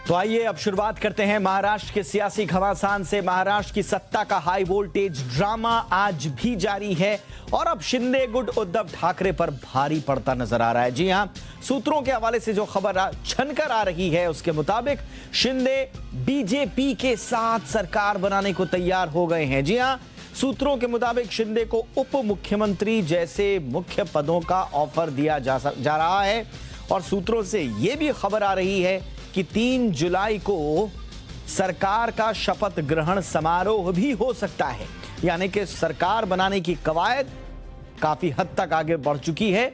तो आइए अब शुरुआत करते हैं महाराष्ट्र के सियासी घमासान से। महाराष्ट्र की सत्ता का हाई वोल्टेज ड्रामा आज भी जारी है और अब शिंदे गुट उद्धव ठाकरे पर भारी पड़ता नजर आ रहा है। जी हां, सूत्रों के हवाले से जो खबर छनकर आ रही है उसके मुताबिक शिंदे बीजेपी के साथ सरकार बनाने को तैयार हो गए हैं। जी हां, सूत्रों के मुताबिक शिंदे को उप मुख्यमंत्री जैसे मुख्य पदों का ऑफर दिया जा रहा है और सूत्रों से यह भी खबर आ रही है कि 3 जुलाई को सरकार का शपथ ग्रहण समारोह भी हो सकता है। यानी कि सरकार बनाने की कवायद काफी हद तक आगे बढ़ चुकी है,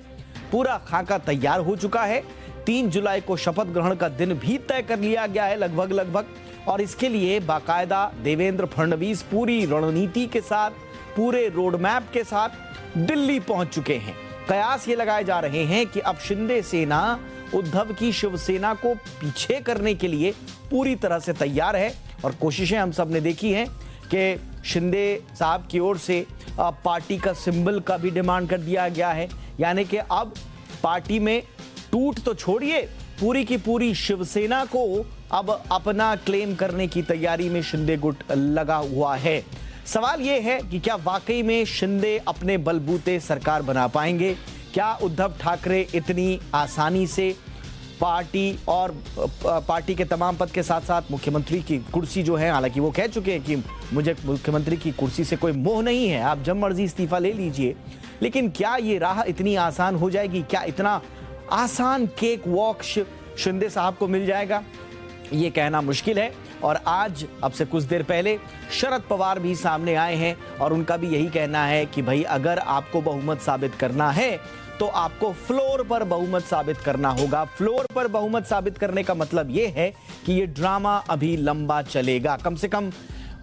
पूरा खाका तैयार हो चुका है। 3 जुलाई को शपथ ग्रहण का दिन भी तय कर लिया गया है लगभग और इसके लिए बाकायदा देवेंद्र फडणवीस पूरी रणनीति के साथ, पूरे रोड मैप के साथ दिल्ली पहुंच चुके हैं। कयास ये लगाए जा रहे हैं कि अब शिंदे सेना उद्धव की शिवसेना को पीछे करने के लिए पूरी तरह से तैयार है और कोशिशें हम सब ने देखी हैं कि शिंदे साहब की ओर से पार्टी का सिंबल का भी डिमांड कर दिया गया है। यानी कि अब पार्टी में टूट तो छोड़िए, पूरी की पूरी शिवसेना को अब अपना क्लेम करने की तैयारी में शिंदे गुट लगा हुआ है। सवाल यह है कि क्या वाकई में शिंदे अपने बलबूते सरकार बना पाएंगे? क्या उद्धव ठाकरे इतनी आसानी से पार्टी और पार्टी के तमाम पद के साथ साथ मुख्यमंत्री की कुर्सी जो है, हालांकि वो कह चुके हैं कि मुझे मुख्यमंत्री की कुर्सी से कोई मोह नहीं है, आप जब मर्जी इस्तीफा ले लीजिए, लेकिन क्या ये राह इतनी आसान हो जाएगी? क्या इतना आसान केक वॉक शिंदे साहब को मिल जाएगा? ये कहना मुश्किल है। और आज अब से कुछ देर पहले शरद पवार भी सामने आए हैं और उनका भी यही कहना है कि भाई अगर आपको बहुमत साबित करना है तो आपको फ्लोर पर बहुमत साबित करना होगा। फ्लोर पर बहुमत साबित करने का मतलब यह है कि यह ड्रामा अभी लंबा चलेगा। कम से कम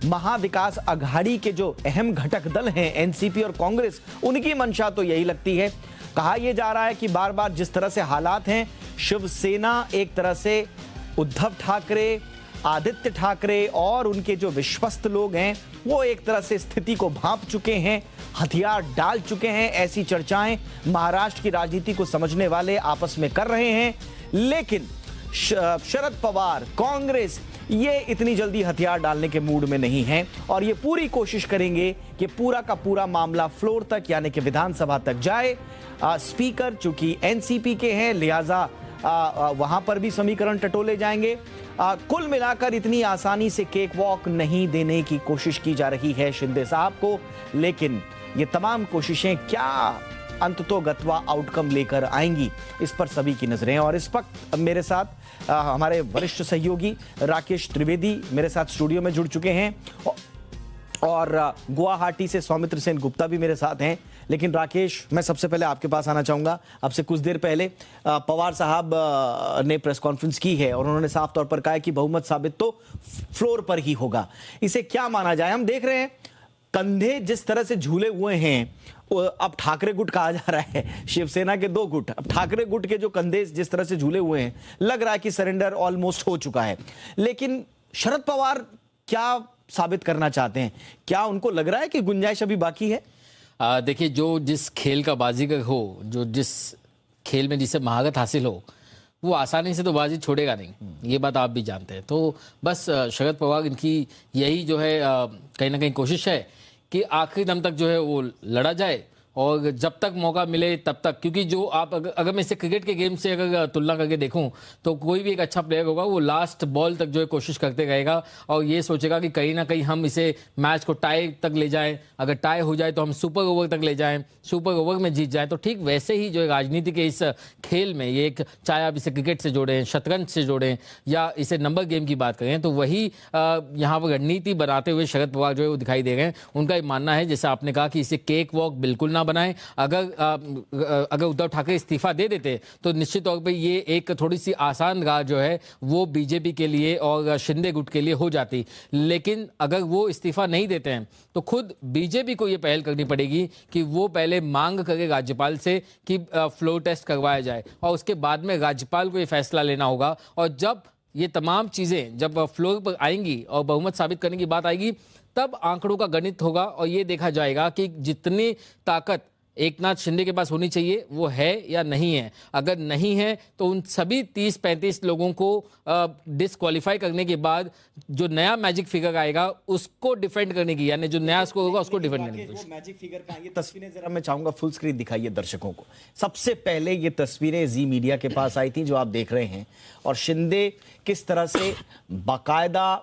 महाविकास अघाड़ी के जो अहम घटक दल हैं एनसीपी और कांग्रेस, उनकी मंशा तो यही लगती है। कहा यह जा रहा है कि बार बार जिस तरह से हालात हैं, शिवसेना एक तरह से उद्धव ठाकरे, आदित्य ठाकरे और उनके जो विश्वस्त लोग हैं वो एक तरह से स्थिति को भांप चुके हैं, हथियार डाल चुके हैं। ऐसी चर्चाएं महाराष्ट्र की राजनीति को समझने वाले आपस में कर रहे हैं, लेकिन शरद पवार, कांग्रेस ये इतनी जल्दी हथियार डालने के मूड में नहीं है और ये पूरी कोशिश करेंगे कि पूरा का पूरा मामला फ्लोर तक यानी कि विधानसभा तक जाए। स्पीकर चूंकि एनसीपी के हैं, लिहाजा वहां पर भी समीकरण टटोले जाएंगे। कुल मिलाकर इतनी आसानी से केक वॉक नहीं देने की कोशिश की जा रही है शिंदे साहब को, लेकिन ये तमाम कोशिशें क्या अंततोगत्वा आउटकम लेकर आएंगी, इस पर सभी की नजरें। और इस वक्त मेरे साथ हमारे वरिष्ठ सहयोगी राकेश त्रिवेदी मेरे साथ स्टूडियो में जुड़ चुके हैं और गुवाहाटी से सौमित्र सेन गुप्ता भी मेरे साथ हैं। लेकिन राकेश, मैं सबसे पहले आपके पास आना चाहूंगा। अब से कुछ देर पहले पवार साहब ने प्रेस कॉन्फ्रेंस की है और उन्होंने साफ तौर पर कहा है कि बहुमत साबित तो फ्लोर पर ही होगा। इसे क्या माना जाए? हम देख रहे हैं कंधे जिस तरह से झूले हुए हैं, अब ठाकरे गुट कहा जा रहा है, शिवसेना के 2 गुट, अब ठाकरे गुट के जो कंधे जिस तरह से झूले हुए हैं, लग रहा है कि सरेंडर ऑलमोस्ट हो चुका है। लेकिन शरद पवार क्या साबित करना चाहते हैं? क्या उनको लग रहा है कि गुंजाइश अभी बाकी है? देखिए, जो जिस खेल का बाजीगर हो, जो जिस खेल में जिसे महारत हासिल हो, वो आसानी से तो बाजी छोड़ेगा नहीं, ये बात आप भी जानते हैं। तो बस शरद पवार इनकी यही जो है कहीं ना कहीं कोशिश है कि आखिरी दम तक जो है वो लड़ा जाए और जब तक मौका मिले तब तक, क्योंकि जो आप अगर मैं इसे क्रिकेट के गेम से अगर तुलना करके देखूं तो कोई भी एक अच्छा प्लेयर होगा वो लास्ट बॉल तक जो है कोशिश करते रहेगा और ये सोचेगा कि कहीं ना कहीं हम इसे मैच को टाई तक ले जाएं, अगर टाई हो जाए तो हम सुपर ओवर तक ले जाएं, सुपर ओवर में जीत जाएं। तो ठीक वैसे ही जो है राजनीति के इस खेल में ये एक, चाहे आप इसे क्रिकेट से जोड़ें, शतरंज से जोड़ें या इसे नंबर गेम की बात करें, तो वही यहाँ पर रणनीति बनाते हुए शरद पवार जो है वो दिखाई दे रहे हैं। उनका ये मानना है, जैसे आपने कहा, कि इसे केक वॉक बिल्कुल ना बनाएं। अगर उद्धव ठाकरे इस्तीफा दे देते तो निश्चित तौर पे ये एक थोड़ी सी आसान राह जो है वो बीजेपी के लिए और शिंदे गुट के लिए हो जाती। लेकिन अगर वो इस्तीफा नहीं देते हैं तो खुद बीजेपी को ये पहल करनी पड़ेगी कि वो पहले मांग करे राज्यपाल से कि फ्लोर टेस्ट करवाया जाए और उसके बाद में राज्यपाल को ये फैसला लेना होगा। और जब ये तमाम चीजें जब फ्लोर पर आएंगी और बहुमत साबित करने की बात आएगी, तब आंकड़ों का गणित होगा और ये देखा जाएगा कि जितनी ताकत एकनाथ शिंदे के पास होनी चाहिए, वो है या नहीं है। अगर नहीं है तो उन सभी 30-35 लोगों को डिस्क्वालीफाई करने के बाद जो नया मैजिक फिगर आएगा उसको डिफेंड करने की, यानी जो नया स्कोर होगा उसको डिफेंड करने की। वो मैजिक फिगर का ये तस्वीरें जरा मैं चाहूंगा फुल स्क्रीन दिखाइए दर्शकों को। सबसे पहले ये तस्वीरें जी मीडिया के पास आई थी जो आप देख रहे हैं, और शिंदे किस तरह से बाकायदा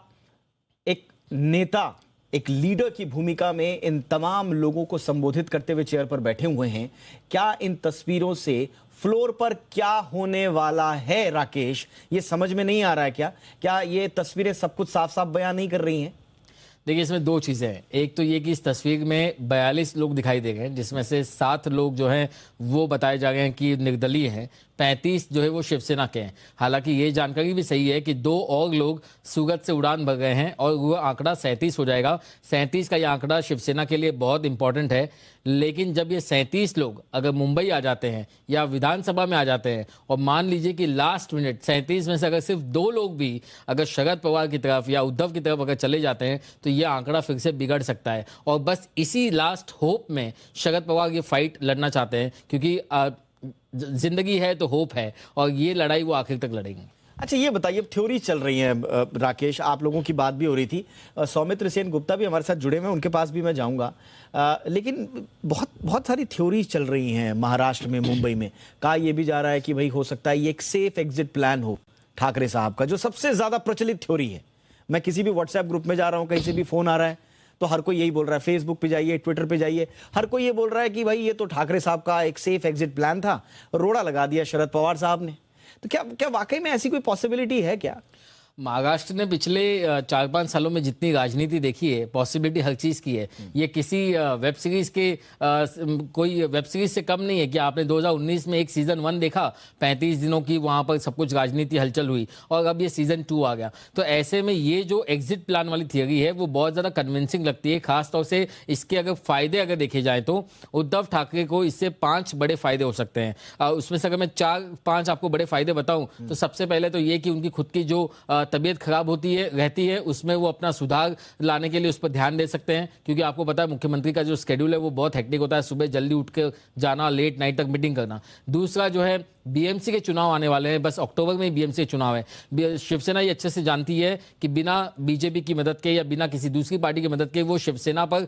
एक नेता, एक लीडर की भूमिका में इन तमाम लोगों को संबोधित करते हुए चेयर पर बैठे हुए हैं। क्या इन तस्वीरों से फ्लोर पर क्या होने वाला है राकेश, ये समझ में नहीं आ रहा है? क्या ये तस्वीरें सब कुछ साफ साफ बयान नहीं कर रही हैं? देखिए, इसमें दो चीज़ें हैं। एक तो ये कि इस तस्वीर में 42 लोग दिखाई दे गए हैं, जिसमें से 7 लोग जो हैं वो बताए जा रहे हैं कि निर्दलीय हैं, 35 जो है वो शिवसेना के हैं। हालांकि ये जानकारी भी सही है कि 2 और लोग सूरत से उड़ान भर गए हैं और वो आंकड़ा 37 हो जाएगा। 37 का ये आंकड़ा शिवसेना के लिए बहुत इंपॉर्टेंट है। लेकिन जब ये 37 लोग अगर मुंबई आ जाते हैं या विधानसभा में आ जाते हैं, और मान लीजिए कि लास्ट मिनट 37 में से अगर सिर्फ 2 लोग भी अगर शरद पवार की तरफ या उद्धव की तरफ अगर चले जाते हैं तो ये आंकड़ा फिर से बिगड़ सकता है। और बस इसी लास्ट होप में शरद पवार ये फाइट लड़ना चाहते हैं, क्योंकि जिंदगी है तो होप है, और ये लड़ाई वो आखिर तक लड़ेंगे। अच्छा, ये बताइए, अब थ्योरी चल रही है राकेश, आप लोगों की बात भी हो रही थी, सौमित्र सेन गुप्ता भी हमारे साथ जुड़े हुए हैं, उनके पास भी मैं जाऊंगा। लेकिन बहुत सारी थ्योरी चल रही हैं महाराष्ट्र में, मुंबई में। कहा यह भी जा रहा है कि भाई हो सकता है ये एक सेफ एग्जिट प्लान हो ठाकरे साहब का, जो सबसे ज्यादा प्रचलित थ्योरी है। मैं किसी भी व्हाट्सएप ग्रुप में जा रहा हूं, कहीं से भी फोन आ रहा है तो हर कोई यही बोल रहा है, फेसबुक पे जाइए, ट्विटर पे जाइए, हर कोई ये बोल रहा है कि भाई ये तो ठाकरे साहब का एक सेफ एग्जिट प्लान था, रोड़ा लगा दिया शरद पवार साहब ने। तो क्या वाकई में ऐसी कोई पॉसिबिलिटी है क्या? महाराष्ट्र ने पिछले 4-5 सालों में जितनी राजनीति देखी है, पॉसिबिलिटी हर चीज़ की है। ये किसी वेब सीरीज के कोई वेब सीरीज से कम नहीं है कि आपने 2019 में एक सीजन 1 देखा, 35 दिनों की वहां पर सब कुछ राजनीति हलचल हुई, और अब ये सीजन 2 आ गया। तो ऐसे में ये जो एग्जिट प्लान वाली थियोरी है वो बहुत ज़्यादा कन्विंसिंग लगती है। खासतौर से इसके अगर फायदे अगर देखे जाए तो उद्धव ठाकरे को इससे 5 बड़े फायदे हो सकते हैं। उसमें से अगर मैं 4-5 आपको बड़े फायदे बताऊं तो सबसे पहले तो ये कि उनकी खुद की जो तबीयत खराब रहती है उसमें वो अपना सुधार लाने के लिए उस पर ध्यान दे सकते हैं, क्योंकि आपको पता है मुख्यमंत्री का जो शेड्यूल है वो बहुत हेक्टिक होता है, सुबह जल्दी उठ कर जाना, लेट नाइट तक मीटिंग करना। दूसरा जो है, बीएमसी के चुनाव आने वाले हैं, बस अक्टूबर में ही बीएमसी के चुनाव है। शिवसेना ये अच्छे से जानती है कि बिना बीजेपी की मदद के या बिना किसी दूसरी पार्टी की मदद के वो शिवसेना पर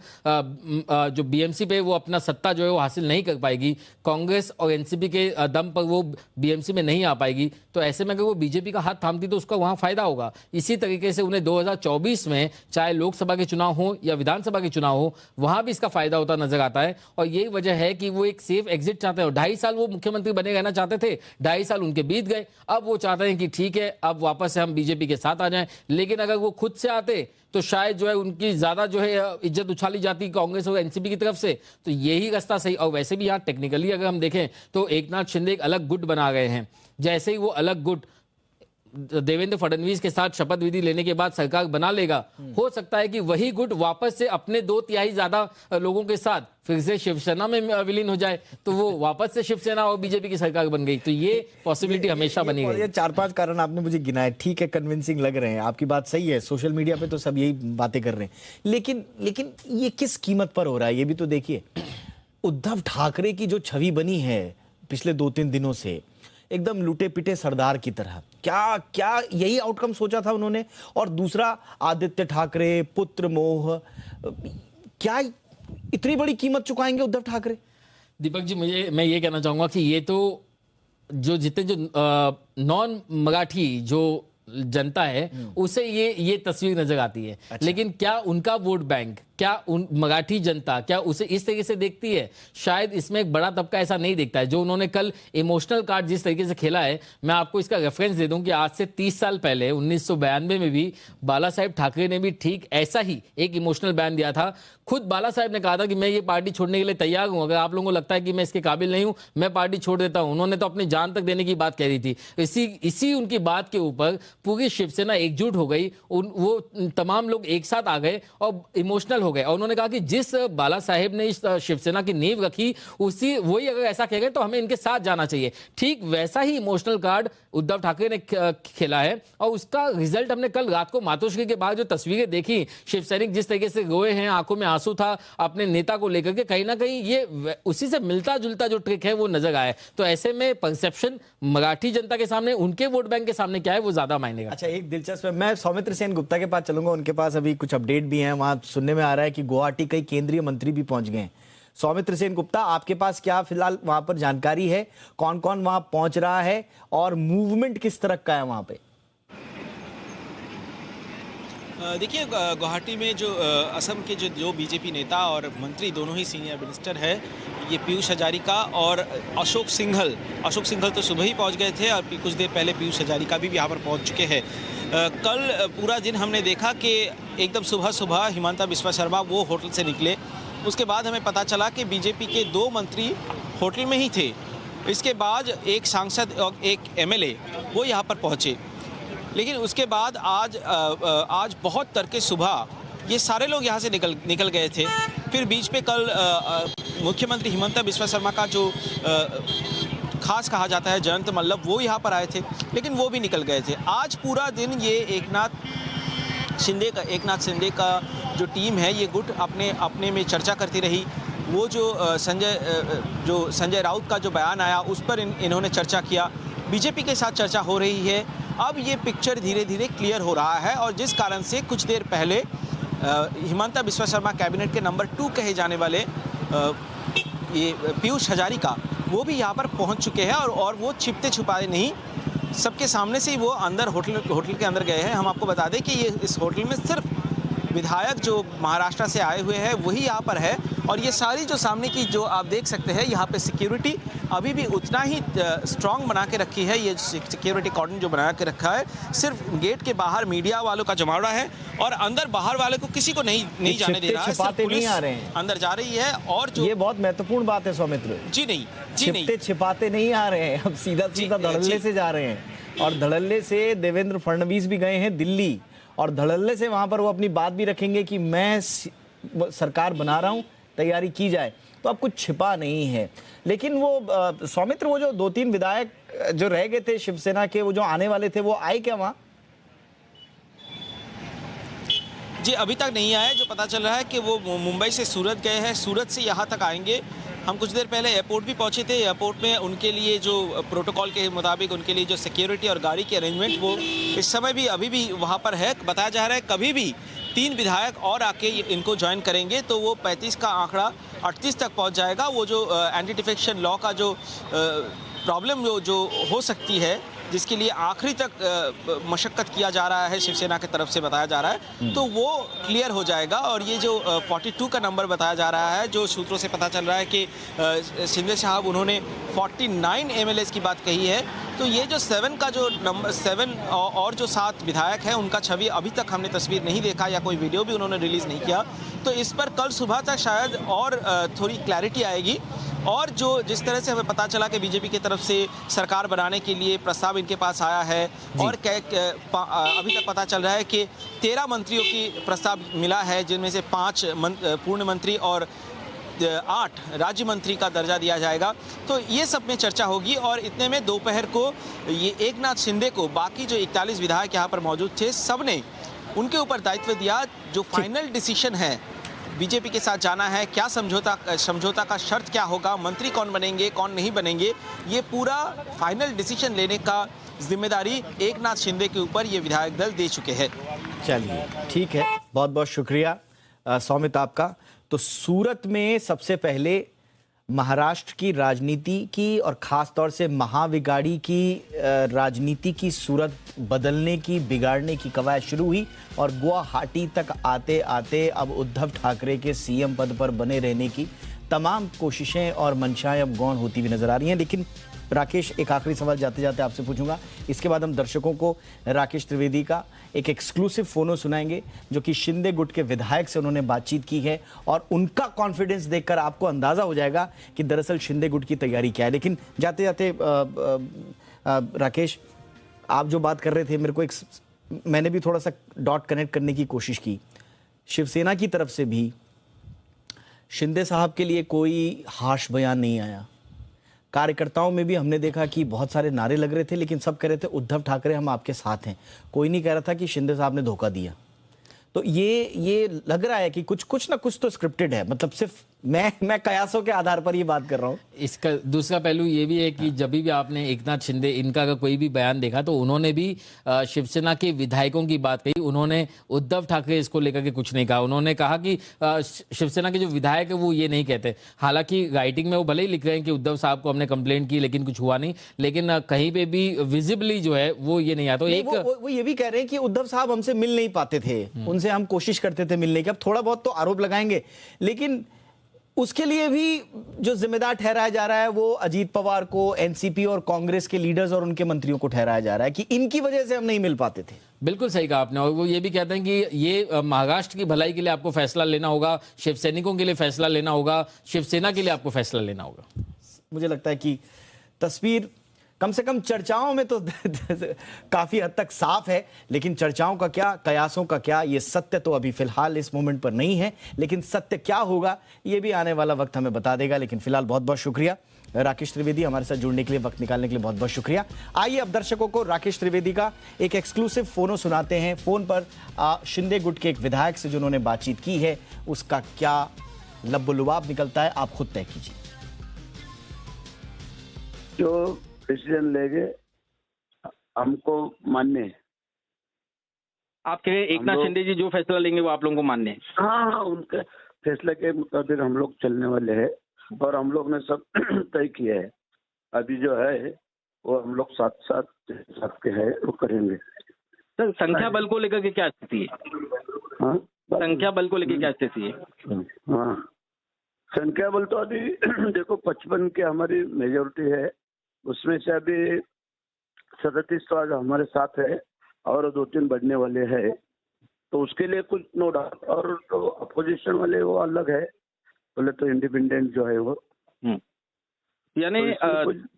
जो बीएमसी पे वो अपना सत्ता जो है वो हासिल नहीं कर पाएगी। कांग्रेस और एनसीपी के दम पर वो बीएमसी में नहीं आ पाएगी। तो ऐसे में अगर वो बीजेपी का हाथ थामती तो उसका वहां फायदा होगा। इसी तरीके से उन्हें 2024 में चाहे लोकसभा के चुनाव हो या विधानसभा के चुनाव हो, वहां भी इसका फायदा होता नजर आता है। और यही वजह है कि वो एक सेफ एग्जिट चाहते हैं। 2.5 साल वो मुख्यमंत्री बने रहना चाहते थे, 2.5 साल उनके बीत गए। अब वो चाहते हैं कि ठीक है, अब वापस से हम बीजेपी के साथ आ जाएं। लेकिन अगर वो खुद से आते तो शायद जो है उनकी ज्यादा जो है इज्जत उछाली जाती कांग्रेस और एनसीपी की तरफ से। तो यही रास्ता सही। और वैसे भी यहाँ टेक्निकली अगर हम देखें तो एकनाथ शिंदे एक अलग गुट बना गए हैं। जैसे ही वो अलग गुट देवेंद्र फडणवीस के साथ शपथ विधि लेने के बाद सरकार बना लेगा, हो सकता है कि वही गुट वापस से अपने 2/3 ज्यादा लोगों के साथ फिर से शिवसेना में विलीन हो जाए, तो वो वापस से शिवसेना और बीजेपी की सरकार बन गई। तो ये पॉसिबिलिटी हमेशा बनी गई। ये 4-5 कारण आपने मुझे गिनाए, ठीक है, कन्विंसिंग लग रहे हैं, आपकी बात सही है। सोशल मीडिया पे तो सब यही बातें कर रहे हैं, लेकिन ये किस कीमत पर हो रहा है ये भी तो देखिए। उद्धव ठाकरे की जो छवि बनी है पिछले 2-3 दिनों से, एकदम लूटे पिटे सरदार की तरह, क्या यही आउटकम सोचा था उन्होंने? और दूसरा, आदित्य ठाकरे, पुत्र मोह, क्या इतनी बड़ी कीमत चुकाएंगे उद्धव ठाकरे? दीपक जी, मैं ये कहना चाहूंगा कि ये तो जो जितने जो नॉन मराठी जो जनता है उसे ये तस्वीर नजर आती है। अच्छा। लेकिन क्या उनका वोट बैंक, क्या उन मराठी जनता क्या उसे इस तरीके से देखती है? शायद इसमें एक बड़ा तबका ऐसा नहीं देखता है। जो उन्होंने कल इमोशनल कार्ड जिस तरीके से खेला है, मैं आपको इसका रेफरेंस दे दूं कि आज से 30 साल पहले 1992 में भी बाला साहेब ठाकरे ने भी ठीक ऐसा ही एक इमोशनल बयान दिया था। खुद बाला साहेब ने कहा था कि मैं ये पार्टी छोड़ने के लिए तैयार हूं, अगर आप लोगों को लगता है कि मैं इसके काबिल नहीं हूं, मैं पार्टी छोड़ देता हूं। उन्होंने तो अपनी जान तक देने की बात कह रही थी। इसी उनकी बात के ऊपर पूरी शिवसेना एकजुट हो गई। वो तमाम लोग एक साथ आ गए और इमोशनल हो हो गए और उन्होंने कहा कि जिस बाला साहेब ने इस शिवसेना की नींव रखी उसी वही अगर ऐसा कहेंगे तो हमें इनके साथ जाना चाहिए। ठीक वैसा ही इमोशनल कार्ड उद्धव ठाकरे ने खेला है और उसका रिजल्ट हमने कल रात को मातोश्री के बाद जो तस्वीरें देखी, शिव सैनिक जिस तरीके से रोए हैं, आंखों में आंसू था अपने नेता को लेकर के, कहीं ना कहीं ये उसी से मिलता जुलता जो ट्रिक है वो नजर आया। तो ऐसे में परसेप्शन मराठी जनता के सामने, उनके वोट बैंक के सामने क्या है वो ज्यादा मायने का। अच्छा, एक दिलचस्प है, मैं सौमित्र सेन गुप्ता के पास चलूंगा, उनके पास अभी कुछ अपडेट भी हैं। वहां सुनने में आ रहा है कि गुवाहाटी कई केंद्रीय मंत्री भी पहुंच गए हैं। सौमित्र सेन गुप्ता, आपके पास क्या फिलहाल वहां पर जानकारी है, कौन कौन वहां पहुंच रहा है और मूवमेंट किस तरह का है वहां पे? देखिए, गुवाहाटी में जो असम के जो बीजेपी नेता और मंत्री दोनों ही सीनियर मिनिस्टर है, ये पीयूष हजारिका और अशोक सिंघल तो सुबह ही पहुंच गए थे और कुछ देर पहले पीयूष हजारिका भी यहाँ पर पहुंच चुके हैं। कल पूरा दिन हमने देखा कि एकदम सुबह सुबह हिमंता बिस्वा शर्मा वो होटल से निकले, उसके बाद हमें पता चला कि बीजेपी के 2 मंत्री होटल में ही थे। इसके बाद एक सांसद और एक एमएलए वो यहाँ पर पहुँचे, लेकिन उसके बाद आज बहुत तड़के सुबह ये सारे लोग यहाँ से निकल गए थे। फिर बीच पे कल मुख्यमंत्री हिमंता बिस्वा शर्मा का जो खास कहा जाता है जयंत मल्लभ, वो यहाँ पर आए थे, लेकिन वो भी निकल गए थे। आज पूरा दिन ये एकनाथ शिंदे का जो टीम है, ये गुट अपने में चर्चा करती रही। वो जो संजय राउत का जो बयान आया उस पर इन्होंने चर्चा किया। बीजेपी के साथ चर्चा हो रही है। अब ये पिक्चर धीरे धीरे क्लियर हो रहा है और जिस कारण से कुछ देर पहले हिमंता बिस्वा शर्मा कैबिनेट के नंबर 2 कहे जाने वाले ये पीयूष हजारिका वो भी यहाँ पर पहुँच चुके हैं और वो छिपते छुपाए नहीं, सबके सामने से ही वो अंदर होटल के अंदर गए हैं। हम आपको बता दें कि ये इस होटल में सिर्फ विधायक जो महाराष्ट्र से आए हुए हैं वही यहाँ पर है और ये सारी जो सामने की जो आप देख सकते हैं यहाँ पे सिक्योरिटी अभी भी उतना ही स्ट्रांग बना के रखी है। ये सिक्योरिटी कॉर्डन जो बना के रखा है, सिर्फ गेट के बाहर मीडिया वालों का जमावड़ा है और अंदर बाहर वाले को किसी को नहीं जाने दे रहा है। सिर्फ पुलिस अंदर जा रही है और जो ये बहुत महत्वपूर्ण बात है सौमित्र। जी नहीं, छिपाते नहीं आ रहे हैं, अब सीधा धड़ल्ले से जा रहे हैं और धड़ल्ले से देवेंद्र फडणवीस भी गए हैं दिल्ली और धड़ल्ले से वहां पर वो अपनी बात भी रखेंगे कि मैं सरकार बना रहा हूं, तैयारी की जाए। तो अब कुछ छिपा नहीं है। लेकिन वो सौमित्र, वो जो 2-3 विधायक जो रह गए थे शिवसेना के, वो जो आने वाले थे, वो आए क्या वहां? जी अभी तक नहीं आए। जो पता चल रहा है कि वो मुंबई से सूरत गए हैं, सूरत से यहाँ तक आएंगे। हम कुछ देर पहले एयरपोर्ट भी पहुंचे थे। एयरपोर्ट में उनके लिए जो प्रोटोकॉल के मुताबिक उनके लिए जो सिक्योरिटी और गाड़ी की अरेंजमेंट वो इस समय भी अभी भी वहां पर है। बताया जा रहा है कभी भी 3 विधायक और आके इनको ज्वाइन करेंगे तो वो 35 का आंकड़ा 38 तक पहुंच जाएगा। वो जो एंटी डिफेक्शन लॉ का जो प्रॉब्लम जो हो सकती है, जिसके लिए आखिरी तक मशक्कत किया जा रहा है शिवसेना की तरफ से बताया जा रहा है, तो वो क्लियर हो जाएगा। और ये जो 42 का नंबर बताया जा रहा है, जो सूत्रों से पता चल रहा है कि शिंदे साहब उन्होंने 49 एमएलएस की बात कही है। तो ये जो 7 का जो नंबर 7 और जो 7 विधायक हैं उनका छवि अभी तक हमने तस्वीर नहीं देखा या कोई वीडियो भी उन्होंने रिलीज़ नहीं किया। तो इस पर कल सुबह तक शायद और थोड़ी क्लैरिटी आएगी। और जो जिस तरह से हमें पता चला कि बीजेपी की तरफ से सरकार बनाने के लिए प्रस्ताव इनके पास आया है और अभी तक पता चल रहा है कि 13 मंत्रियों की प्रस्ताव मिला है, जिनमें से 5 पूर्ण मंत्री और 8 राज्य मंत्री का दर्जा दिया जाएगा। तो ये सब में चर्चा होगी और इतने में दोपहर को ये एकनाथ शिंदे को बाकी जो 41 विधायक यहाँ पर मौजूद थे, सब ने उनके ऊपर दायित्व दिया। जो फाइनल डिसीजन है बीजेपी के साथ जाना है, क्या समझौता का शर्त क्या होगा, मंत्री कौन बनेंगे कौन नहीं बनेंगे, ये पूरा फाइनल डिसीजन लेने का जिम्मेदारी एकनाथ शिंदे के ऊपर ये विधायक दल दे चुके हैं। चलिए ठीक है, बहुत बहुत शुक्रिया सौमित आपका। तो सूरत में सबसे पहले महाराष्ट्र की राजनीति की और खास तौर से महाविगाड़ी की राजनीति की सूरत बदलने की, बिगाड़ने की कवायद शुरू हुई और गुवाहाटी तक आते आते अब उद्धव ठाकरे के सीएम पद पर बने रहने की तमाम कोशिशें और मंशाएं अब गौण होती हुई नजर आ रही हैं। लेकिन राकेश, एक आखिरी सवाल जाते जाते आपसे पूछूंगा, इसके बाद हम दर्शकों को राकेश त्रिवेदी का एक एक्सक्लूसिव फोनो सुनाएंगे जो कि शिंदे गुट के विधायक से उन्होंने बातचीत की है और उनका कॉन्फिडेंस देखकर आपको अंदाजा हो जाएगा कि दरअसल शिंदे गुट की तैयारी क्या है। लेकिन जाते जाते राकेश, आप जो बात कर रहे थे, मेरे को मैंने भी थोड़ा सा डॉट कनेक्ट करने की कोशिश की। शिवसेना की तरफ से भी शिंदे साहब के लिए कोई हाश बयान नहीं आया। कार्यकर्ताओं में भी हमने देखा कि बहुत सारे नारे लग रहे थे, लेकिन सब कह रहे थे उद्धव ठाकरे हम आपके साथ हैं। कोई नहीं कह रहा था कि शिंदे साहब ने धोखा दिया। तो ये लग रहा है कि कुछ ना कुछ तो स्क्रिप्टेड है। मतलब सिर्फ मैं कयासों के आधार पर ये बात कर रहा हूँ। इसका दूसरा पहलू ये भी है कि जब भी आपने एकनाथ शिंदे इनका का कोई भी बयान देखा तो उन्होंने भी शिवसेना के विधायकों की बात कही। उन्होंने उद्धव ठाकरे इसको लेकर के कुछ नहीं कहा। उन्होंने कहा कि शिवसेना के जो विधायक है वो ये नहीं कहते। हालांकि राइटिंग में वो भले ही लिख रहे हैं कि उद्धव साहब को हमने कंप्लेंट की लेकिन कुछ हुआ नहीं, लेकिन कहीं पे भी विजिबली जो है वो ये नहीं आता। वो ये भी कह रहे हैं कि उद्धव साहब हमसे मिल नहीं पाते थे, उनसे हम कोशिश करते थे मिलने की। अब थोड़ा बहुत तो आरोप लगाएंगे, लेकिन उसके लिए भी जो जिम्मेदार ठहराया जा रहा है वो अजीत पवार को, एनसीपी और कांग्रेस के लीडर्स और उनके मंत्रियों को ठहराया जा रहा है कि इनकी वजह से हम नहीं मिल पाते थे। बिल्कुल सही कहा आपने। और वो ये भी कहते हैं कि ये महाराष्ट्र की भलाई के लिए आपको फैसला लेना होगा, शिव सैनिकों के लिए फैसला लेना होगा, शिवसेना के लिए आपको फैसला लेना होगा। मुझे लगता है कि तस्वीर कम से कम चर्चाओं में तो काफी हद तक साफ है, लेकिन चर्चाओं का क्या, कयासों का क्या, ये सत्य तो अभी फिलहाल इस मोमेंट पर नहीं है। लेकिन सत्य क्या होगा ये भी आने वाला वक्त हमें बता देगा। लेकिन फिलहाल बहुत बहुत शुक्रिया राकेश त्रिवेदी, हमारे साथ जुड़ने के लिए, वक्त निकालने के लिए बहुत बहुत शुक्रिया। आइए अब दर्शकों को राकेश त्रिवेदी का एक एक्सक्लूसिव फोनो सुनाते हैं। फोन पर शिंदे गुट के एक विधायक से जिन्होंने बातचीत की है, उसका क्या लब्बो-लुबाब निकलता है, आप खुद तय कीजिए। जो डिसीजन लेंगे हमको मान्य है। आप कह रहे हैं एकनाथ शिंदे जी जो फैसला लेंगे वो आप लोगों को मान्य है? हाँ, उनके फैसले के मुताबिक हम लोग चलने वाले हैं और हम लोग ने सब तय किया है। अभी जो है वो हम लोग साथ के है वो करेंगे। सर, संख्या बल को लेकर के क्या स्थिति है? हाँ, संख्या बल को लेकर क्या स्थिति है? हाँ, संख्या बल तो अभी देखो 55 की हमारी मेजोरिटी है, उसमें से अभी 37 तो आज हमारे साथ है और 2-3 बढ़ने वाले हैं, तो उसके लिए कुछ नो डाउट। और तो अपोजिशन वाले वो अलग है, बोले तो इंडिपेंडेंट जो है वो, यानी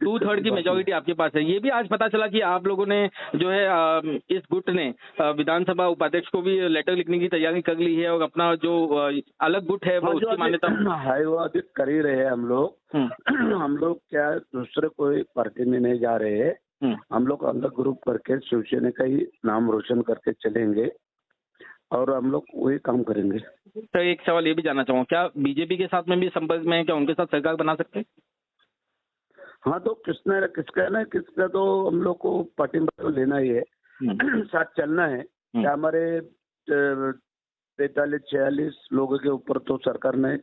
2/3 की मेजोरिटी आपके पास है। ये भी आज पता चला कि आप लोगों ने जो है इस गुट ने विधानसभा उपाध्यक्ष को भी लेटर लिखने की तैयारी कर ली है और अपना जो अलग गुट है वो उसकी मान्यता है वो अभी कर ही रहे हैं हम लोग। हम लोग क्या दूसरे कोई पार्टी में नहीं जा रहे हैं, हम लोग अलग ग्रुप करके शिवसेना का ही नाम रोशन करके चलेंगे और हम लोग वही काम करेंगे। सर, एक सवाल ये भी जानना चाहूँगा, क्या बीजेपी के साथ में भी संपर्क में है? क्या उनके साथ सरकार बना सकते हैं? हाँ, तो किसका तो हम लोग को पार्टी में तो लेना ही है, साथ चलना है। क्या हमारे 45-46 लोगों के ऊपर तो सरकार नहीं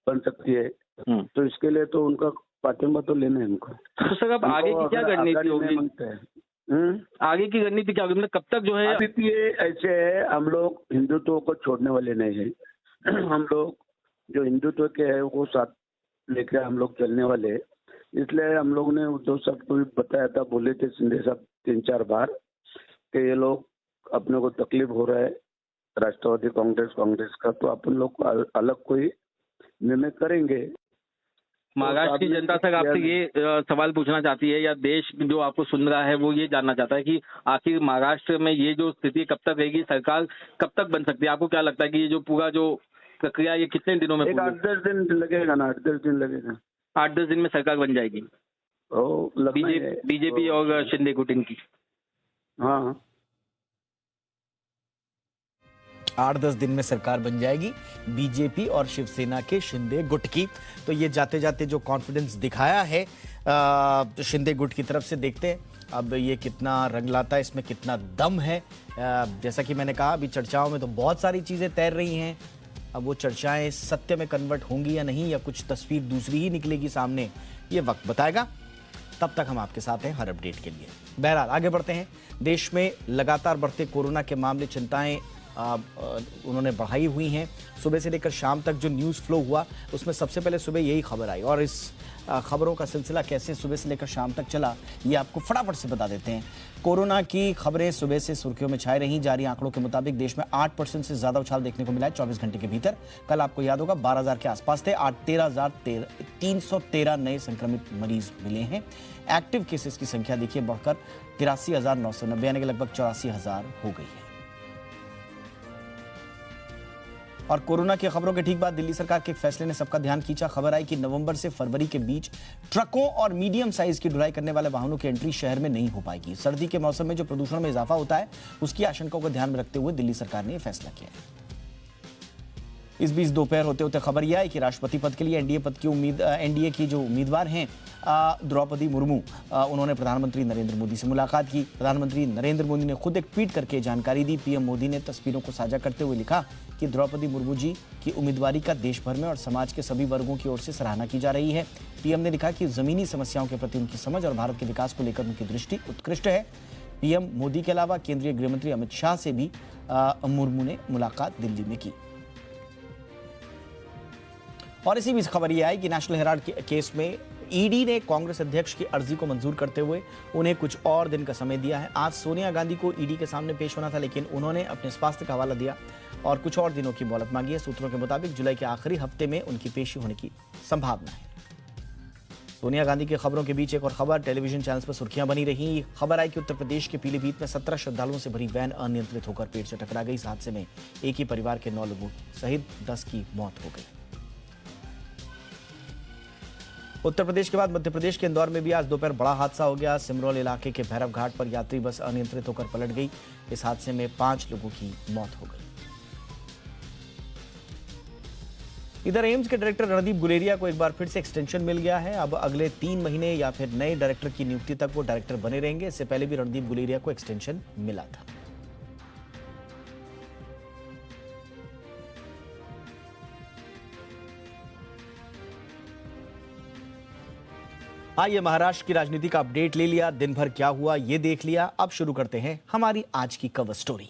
बन सकती है, तो इसके लिए तो उनका पार्टी में तो लेना है उनको। तो सर, अब आगे की क्या रणनीति होगी? आगे की रणनीति क्या होगी? मतलब कब तक जो है? अभी ये ऐसे है, हम लोग हिंदुत्व को छोड़ने वाले नहीं है। हम लोग जो हिंदुत्व के है वो साथ लेकर हम लोग चलने वाले हैं। इसलिए हम लोग ने उद्धव साहब को भी बताया था, बोले थे शिंदे साहब 3-4 बार कि ये लोग अपने को तकलीफ हो रहा है राष्ट्रवादी कांग्रेस का, तो अपन लोग अलग कोई निर्णय करेंगे। महाराष्ट्र की जनता तक आपसे ये सवाल पूछना चाहती है या देश जो आपको सुन रहा है वो ये जानना चाहता है कि आखिर महाराष्ट्र में ये जो स्थिति कब तक रहेगी, सरकार कब तक बन सकती है? आपको क्या लगता है कि ये जो पूरा जो प्रक्रिया ये कितने दिनों में? 8-10 दिन लगेगा ना, 8-10 दिन लगेगा। 8-10 दिन में सरकार बन जाएगी बीजेपी और शिंदे गुट इनकी? हाँ, 8-10 दिन में सरकार बन जाएगी बीजेपी और शिवसेना के शिंदे गुट की। तो ये जाते जाते जो कॉन्फिडेंस दिखाया है तो शिंदे गुट की तरफ से, देखते हैं अब ये कितना रंग लाता है, इसमें कितना दम है। जैसा कि मैंने कहा, अभी चर्चाओं में तो बहुत सारी चीज़ें तैर रही हैं। अब वो चर्चाएं सत्य में कन्वर्ट होंगी या नहीं, या कुछ तस्वीर दूसरी ही निकलेगी सामने, ये वक्त बताएगा। तब तक हम आपके साथ हैं हर अपडेट के लिए। बहरहाल आगे बढ़ते हैं। देश में लगातार बढ़ते कोरोना के मामले, चिंताएं उन्होंने बढ़ाई हुई हैं। सुबह से लेकर शाम तक जो न्यूज़ फ्लो हुआ उसमें सबसे पहले सुबह यही खबर आई, और इस खबरों का सिलसिला कैसे सुबह से लेकर शाम तक चला ये आपको फटाफट से बता देते हैं। कोरोना की खबरें सुबह से सुर्खियों में छाई रहीं। जारी आंकड़ों के मुताबिक देश में 8% से ज़्यादा उछाल देखने को मिला है 24 घंटे के भीतर। कल आपको याद होगा 12,000 के आसपास थे, 13,313 नए संक्रमित मरीज मिले हैं। एक्टिव केसेस की संख्या देखिए बढ़कर 83,990 यानी कि लगभग 84,000 हो गई है। और कोरोना की खबरों के ठीक बाद दिल्ली सरकार के एक फैसले ने सबका ध्यान खींचा। खबर आई कि नवंबर से फरवरी के बीच ट्रकों और मीडियम साइज की ढुलाई करने वाले वाहनों की एंट्री शहर में नहीं हो पाएगी। सर्दी के मौसम में जो प्रदूषण में इजाफा होता है उसकी आशंकाओं को ध्यान में रखते हुए दिल्ली सरकार ने यह फैसला किया है। इस बीच दोपहर होते होते खबर यह है कि राष्ट्रपति पद के लिए एनडीए की जो उम्मीदवार हैं द्रौपदी मुर्मू, उन्होंने प्रधानमंत्री नरेंद्र मोदी से मुलाकात की। प्रधानमंत्री नरेंद्र मोदी ने खुद एक ट्वीट करके जानकारी दी। पीएम मोदी ने तस्वीरों को साझा करते हुए लिखा कि द्रौपदी मुर्मू जी की उम्मीदवारी का देश भर में और समाज के सभी वर्गों की ओर से सराहना की जा रही है। पीएम ने लिखा कि जमीनी समस्याओं के प्रति उनकी समझ और भारत के विकास को लेकर उनकी दृष्टि उत्कृष्ट है। पीएम मोदी के अलावा केंद्रीय गृहमंत्री अमित शाह से भी मुर्मू ने मुलाकात दिल्ली में की। और इसी बीच खबर यह आई कि नेशनल हेराल्ड केस में ईडी ने कांग्रेस अध्यक्ष की अर्जी को मंजूर करते हुए उन्हें कुछ और दिन का समय दिया है। आज सोनिया गांधी को ईडी के सामने पेश होना था, लेकिन उन्होंने अपने स्वास्थ्य का हवाला दिया और कुछ और दिनों की मोहलत मांगी है। सूत्रों के मुताबिक जुलाई के आखिरी हफ्ते में उनकी पेशी होने की संभावना है। सोनिया गांधी की खबरों के बीच एक और खबर टेलीविजन चैनल्स पर सुर्खियां बनी रही। खबर आई कि उत्तर प्रदेश के पीलीभीत में 17 श्रद्धालुओं से भरी वैन अनियंत्रित होकर पेड़ से टकरा गई। इस हादसे में एक ही परिवार के 9 लोगों सहित 10 की मौत हो गई। उत्तर प्रदेश के बाद मध्य प्रदेश के इंदौर में भी आज दोपहर बड़ा हादसा हो गया। सिमरौल इलाके के भैरव घाट पर यात्री बस अनियंत्रित होकर पलट गई। इस हादसे में 5 लोगों की मौत हो गई। इधर एम्स के डायरेक्टर रणदीप गुलेरिया को एक बार फिर से एक्सटेंशन मिल गया है। अब अगले 3 महीने या फिर नए डायरेक्टर की नियुक्ति तक वो डायरेक्टर बने रहेंगे। इससे पहले भी रणदीप गुलेरिया को एक्सटेंशन मिला था। आइए महाराष्ट्र की राजनीति का अपडेट ले लिया, दिन भर क्या हुआ ये देख लिया। अब शुरू करते हैं हमारी आज की कवर स्टोरी।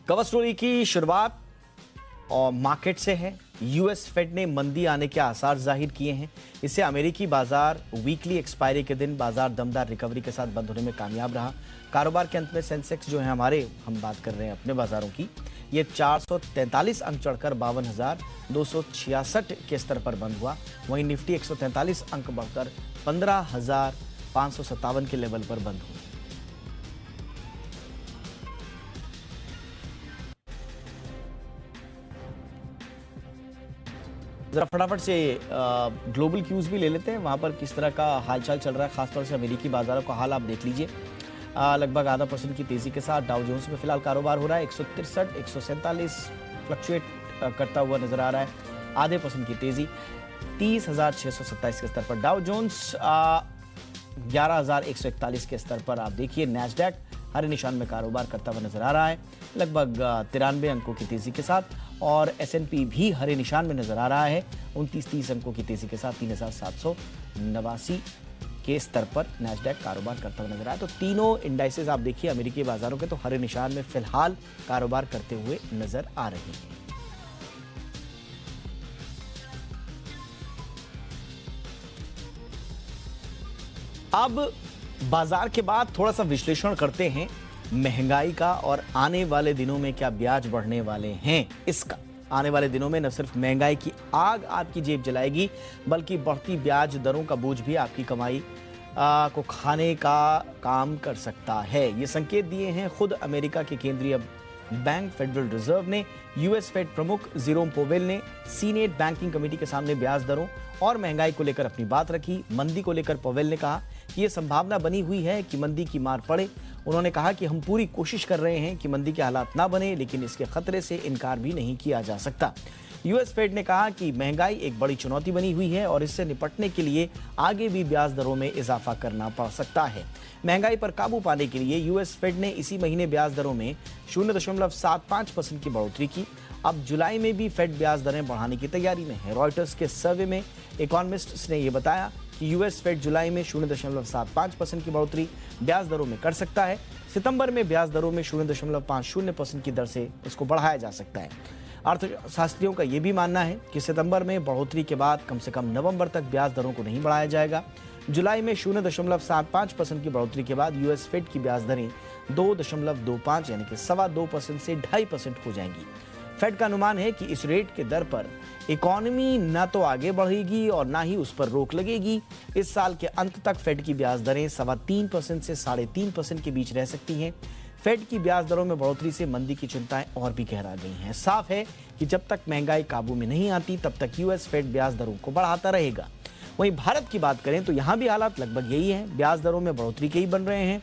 कवर स्टोरी की शुरुआत और मार्केट से है। यूएस फेड ने मंदी आने के आसार जाहिर किए हैं। इससे अमेरिकी बाजार वीकली एक्सपायरी के दिन बाजार दमदार रिकवरी के साथ बंद होने में कामयाब रहा। कारोबार के अंत में सेंसेक्स जो है हम बात कर रहे हैं अपने बाजारों की, ये 443 अंक चढ़कर 52,266 के स्तर पर बंद हुआ। वहीं निफ्टी 143 अंक बढ़कर 15,557 के लेवल पर बंद हुआ। जरा फटाफट से ग्लोबल क्यूज भी ले लेते हैं, वहां पर किस तरह का हालचाल चल रहा है। खासतौर से अमेरिकी बाजारों का हाल आप देख लीजिए। लगभग आधा % की तेजी के साथ डाउ जोन्स में फिलहाल कारोबार हो रहा है। 163, 147 फ्लक्चुएट करता हुआ नजर आ रहा है। आधे % की तेजी 30,627 के स्तर पर। डाउ जोन्स 11,141 के स्तर पर। आप देखिए नैस्डैक हरे निशान में कारोबार करता हुआ नजर आ रहा है लगभग 93 अंकों की तेजी के साथ। और S&P भी हरे निशान में नजर आ रहा है 29-30 अंकों की तेजी के साथ। 3,789 के स्तर पर नैस्डैक कारोबार करता हुआ नजर आया। तो तीनों इंडाइसेस आप देखिए अमेरिकी बाजारों के तो हरे निशान में फिलहाल कारोबार करते हुए नजर आ रहे हैं। अब बाजार के बाद थोड़ा सा विश्लेषण करते हैं महंगाई का और आने वाले दिनों में क्या ब्याज बढ़ने वाले हैं इसका। आने वाले दिनों में न सिर्फ महंगाई की आग आपकी जेब जलाएगी बल्कि बढ़ती ब्याज दरों का बोझ भी आपकी कमाई को खाने का काम कर सकता है। ये संकेत दिए हैं खुद अमेरिका के केंद्रीय बैंक फेडरल रिजर्व ने। यूएस फेड प्रमुख जेरोम पोवेल ने सीनेट बैंकिंग कमेटी के सामने ब्याज दरों और महंगाई को लेकर अपनी बात रखी। मंदी को लेकर पोवेल ने कहा कि यह संभावना बनी हुई है कि मंदी की मार पड़े। उन्होंने कहा कि हम पूरी कोशिश कर रहे हैं कि मंदी के हालात ना बने, लेकिन इसके खतरे से इनकार भी नहीं किया जा सकता। यूएस फेड ने कहा कि महंगाई एक बड़ी चुनौती बनी हुई है और इससे निपटने के लिए आगे भी ब्याज दरों में इजाफा करना पड़ सकता है। महंगाई पर काबू पाने के लिए यूएस फेड ने इसी महीने ब्याज दरों में 0.75% की बढ़ोतरी की। अब जुलाई में भी फेड ब्याज दरें बढ़ाने की तैयारी में है। रॉयटर्स के सर्वे में इकोनॉमिस्ट्स ने यह बताया कि यूएस फेड जुलाई में 0.75% की बढ़ोतरी ब्याज दरों में कर सकता है। सितंबर में ब्याज दरों में 0.50% की दर से इसको बढ़ाया जा सकता है। अर्थशास्त्रियों का यह भी मानना है कि सितंबर में बढ़ोतरी के बाद कम से कम नवंबर तक ब्याज दरों को नहीं बढ़ाया जाएगा। जुलाई में 0.75% की बढ़ोतरी के बाद यूएस फेड की ब्याज दरें 2.25 यानी कि 2.25% से 2.5% हो जाएंगी। फेड का अनुमान है कि इस रेट के दर पर इकोनॉमी ना तो आगे बढ़ेगी और ना ही उस पर रोक लगेगी। इस साल के अंत तक फेड की ब्याज दरें 3.25% से 3.5% के बीच रह सकती हैं। फेड की ब्याज दरों में बढ़ोतरी से मंदी की चिंताएं और भी गहरा गई हैं। साफ है कि जब तक महंगाई काबू में नहीं आती तब तक यूएस फेड ब्याज दरों को बढ़ाता रहेगा। वहीं भारत की बात करें तो यहां भी हालात लगभग यही हैं। ब्याज दरों में बढ़ोतरी के ही बन रहे हैं।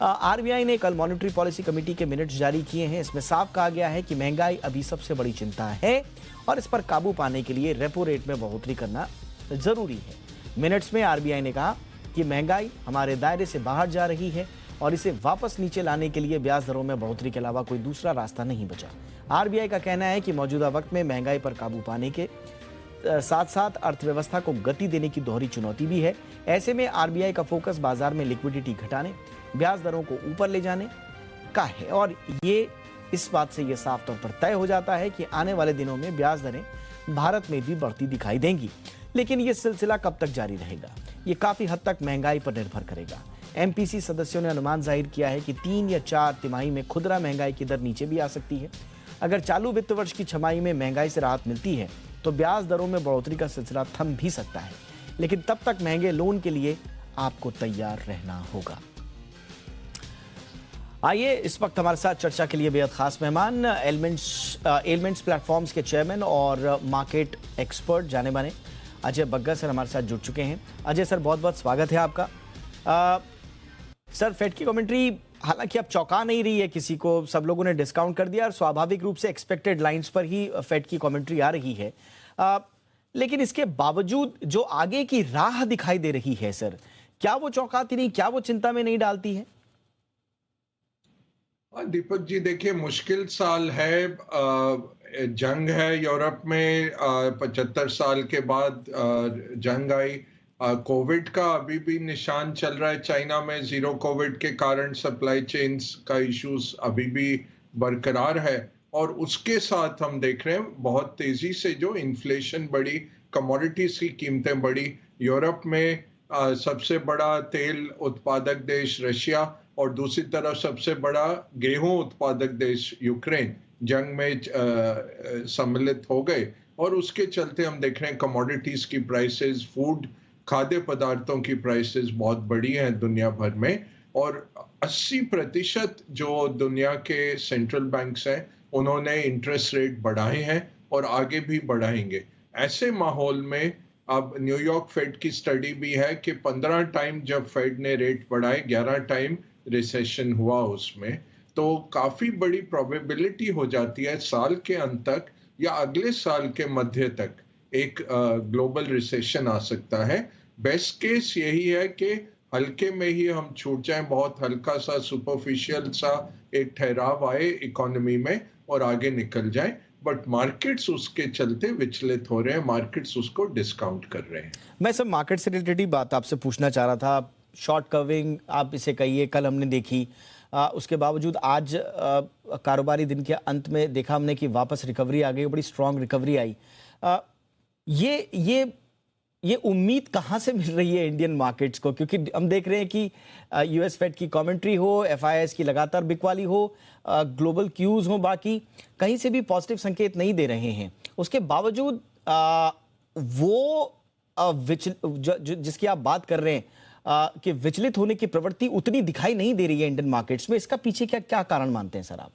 आरबीआई ने कल मॉनेटरी पॉलिसी कमेटी के मिनट्स जारी किए हैं। इसमें साफ कहा गया है कि महंगाई अभी सबसे बड़ी चिंता है और इस पर काबू पाने के लिए रेपो रेट में बढ़ोतरी करना जरूरी है। मिनट्स में आरबीआई ने कहा कि महंगाई हमारे दायरे से बाहर जा रही है और इसे वापस नीचे लाने के लिए ब्याज दरों में बढ़ोतरी के अलावा कोई दूसरा रास्ता नहीं बचा। आरबीआई का कहना है कि मौजूदा वक्त में महंगाई पर काबू पाने के साथ साथ अर्थव्यवस्था को गति देने की दोहरी चुनौती भी है। ऐसे में आरबीआई का फोकस बाजार में लिक्विडिटी घटाने, ब्याज दरों को ऊपर ले जाने का है और ये इस बात से ये साफ तौर पर तय हो जाता है कि आने वाले दिनों में ब्याज दरें भारत में भी बढ़ती दिखाई देंगी। लेकिन ये सिलसिला कब तक जारी रहेगा, ये काफी हद तक महंगाई पर निर्भर करेगा। एमपीसी सदस्यों ने अनुमान जाहिर किया है कि 3 या 4 तिमाही में खुदरा महंगाई की दर नीचे भी आ सकती है। अगर चालू वित्त वर्ष की छमाही में महंगाई से राहत मिलती है तो ब्याज दरों में बढ़ोतरी का सिलसिला थम भी सकता है, लेकिन तब तक महंगे लोन के लिए आपको तैयार रहना होगा। आइए, इस वक्त हमारे साथ चर्चा के लिए बेहद खास मेहमान एलिमेंट्स प्लेटफॉर्म्स के चेयरमैन और मार्केट एक्सपर्ट जाने माने अजय बग्गा सर हमारे साथ जुड़ चुके हैं। अजय सर, बहुत बहुत स्वागत है आपका। सर, फेड की कमेंट्री हालांकि अब चौंका नहीं रही है किसी को, सब लोगों ने डिस्काउंट कर दिया और स्वाभाविक रूप से एक्सपेक्टेड लाइंस पर ही फेड की कमेंट्री आ रही है, लेकिन इसके बावजूद जो आगे की राह दिखाई दे रही है सर, क्या वो चौंकाती नहीं, क्या वो चिंता में नहीं डालती है? दीपक जी, देखिए, मुश्किल साल है, जंग है यूरोप में, 75 साल के बाद जंग आई, कोविड का अभी भी निशान चल रहा है चाइना में, जीरो कोविड के कारण सप्लाई चेन्स का इश्यूज अभी भी बरकरार है और उसके साथ हम देख रहे हैं बहुत तेजी से जो इन्फ्लेशन बढ़ी, कमोडिटीज की कीमतें बढ़ी। यूरोप में सबसे बड़ा तेल उत्पादक देश रशिया और दूसरी तरफ सबसे बड़ा गेहूं उत्पादक देश यूक्रेन जंग में सम्मिलित हो गए और उसके चलते हम देख रहे हैं कमोडिटीज की प्राइसेस, फूड, खाद्य पदार्थों की प्राइसेस बहुत बढ़ी हैं दुनिया भर में और 80% जो दुनिया के सेंट्रल बैंक्स हैं उन्होंने इंटरेस्ट रेट बढ़ाए हैं और आगे भी बढ़ाएंगे। ऐसे माहौल में अब न्यूयॉर्क फेड की स्टडी भी है कि 15 टाइम जब फेड ने रेट बढ़ाए, 11 टाइम रिसेशन हुआ उसमें, तो काफी बड़ी प्रोबेबिलिटी हो जाती है साल के अंत तक या अगले साल के मध्य तक एक ग्लोबल रिसेशन आ सकता है। बेस्ट केस यही है कि हल्के में ही हम छूट जाएं, बहुत हल्का सा सुपरफिशियल सा एक ठहराव आए इकोनॉमी में और आगे निकल जाए, बट मार्केट्स उसके चलते विचलित हो रहे हैं, मार्केट्स उसको डिस्काउंट कर रहे हैं। मैं सब मार्केट से रिलेटेड ही बात आपसे पूछना चाह रहा था। शॉर्ट कवरिंग आप इसे कहिए, कल हमने देखी, उसके बावजूद आज कारोबारी दिन के अंत में देखा हमने कि वापस रिकवरी आ गई, बड़ी स्ट्रांग रिकवरी आई। ये उम्मीद कहाँ से मिल रही है इंडियन मार्केट्स को, क्योंकि हम देख रहे हैं कि यूएस फेड की कमेंट्री हो, एफआईआईएस की लगातार बिकवाली हो, ग्लोबल क्यूज हो, बाकी कहीं से भी पॉजिटिव संकेत नहीं दे रहे हैं। उसके बावजूद जिसकी आप बात कर रहे हैं कि विचलित होने की प्रवृत्ति उतनी दिखाई नहीं दे रही है इंडियन मार्केट्स में, इसका पीछे क्या कारण मानते हैं सर आप?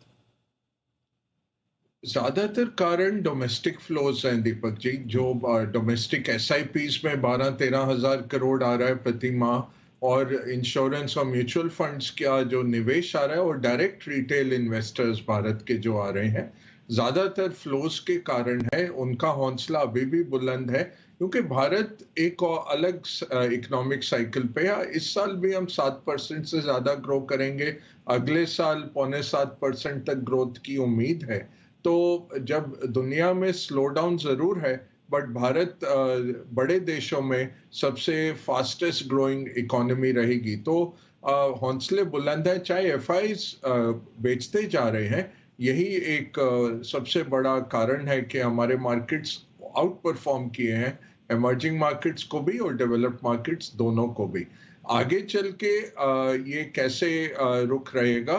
ज्यादातर कारण डोमेस्टिक फ्लोज हैं दीपक जी। जो डोमेस्टिक एसआईपीज में 12-13 हजार करोड़ आ रहा है प्रति माह और इंश्योरेंस और म्यूचुअल फंड्स का जो निवेश आ रहा है और डायरेक्ट रिटेल इन्वेस्टर्स भारत के जो आ रहे हैं, ज्यादातर फ्लोज के कारण है। उनका हौसला अभी भी बुलंद है क्योंकि भारत एक अलग इकोनॉमिक साइकिल पे है। इस साल भी हम 7% से ज्यादा ग्रो करेंगे, अगले साल 6.25% तक ग्रोथ की उम्मीद है। तो जब दुनिया में स्लो डाउन जरूर है, बट भारत बड़े देशों में सबसे फास्टेस्ट ग्रोइंग इकोनॉमी रहेगी, तो हौसले बुलंद है। चाहे एफआईज बेचते जा रहे हैं, यही एक सबसे बड़ा कारण है कि हमारे मार्केट्स आउट परफॉर्म किए हैं, इमर्जिंग मार्केट्स को भी और डेवलप्ड मार्केट्स दोनों को भी। आगे चल के ये कैसे रुख रहेगा,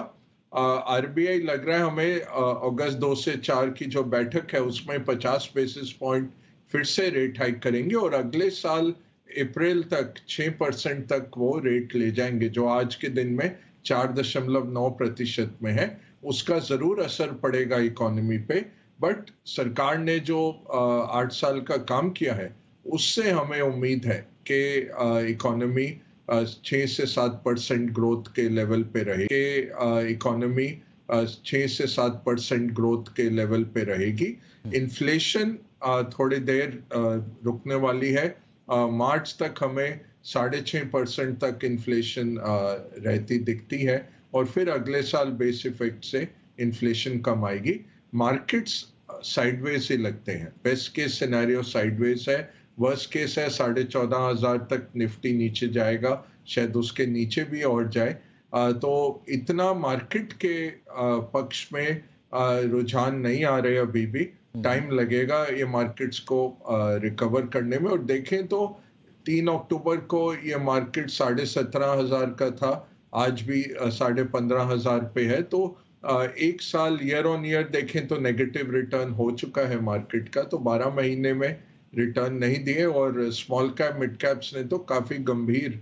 आरबीआई लग रहा है हमें अगस्त 2 से 4 की जो बैठक है उसमें 50 बेसिस पॉइंट फिर से रेट हाइक करेंगे और अगले साल अप्रैल तक 6% तक वो रेट ले जाएंगे, जो आज के दिन में 4.9% में है। उसका जरूर असर पड़ेगा इकोनॉमी पे, बट सरकार ने जो 8 साल का काम किया है उससे हमें उम्मीद है कि इकोनॉमी 6 से 7% ग्रोथ के लेवल पे रहेगी। इकोनॉमी 6 से 7% ग्रोथ के लेवल पे रहेगी। इन्फ्लेशन थोड़ी देर रुकने वाली है। मार्च तक हमें 6.5% तक इन्फ्लेशन रहती दिखती है और फिर अगले साल बेस इफेक्ट से इन्फ्लेशन कम आएगी। मार्केट्स साइडवेज ही लगते हैं। बेस्ट केस सिनेरियो साइडवेज है, वर्स्ट केस है 14,500 तक निफ्टी नीचे जाएगा, शायद उसके नीचे भी और जाए। तो इतना मार्केट के पक्ष में रुझान नहीं आ रहे, अभी भी टाइम लगेगा ये मार्केट्स को रिकवर करने में। और देखें तो 3 अक्टूबर को ये मार्केट 17,500 का था, आज भी 15,500 पे है। तो एक साल ईयर ऑन ईयर देखें तो नेगेटिव रिटर्न हो चुका है मार्केट का। तो 12 महीने में रिटर्न नहीं दिए और स्मॉल कैप मिड कैप्स ने तो काफी गंभीर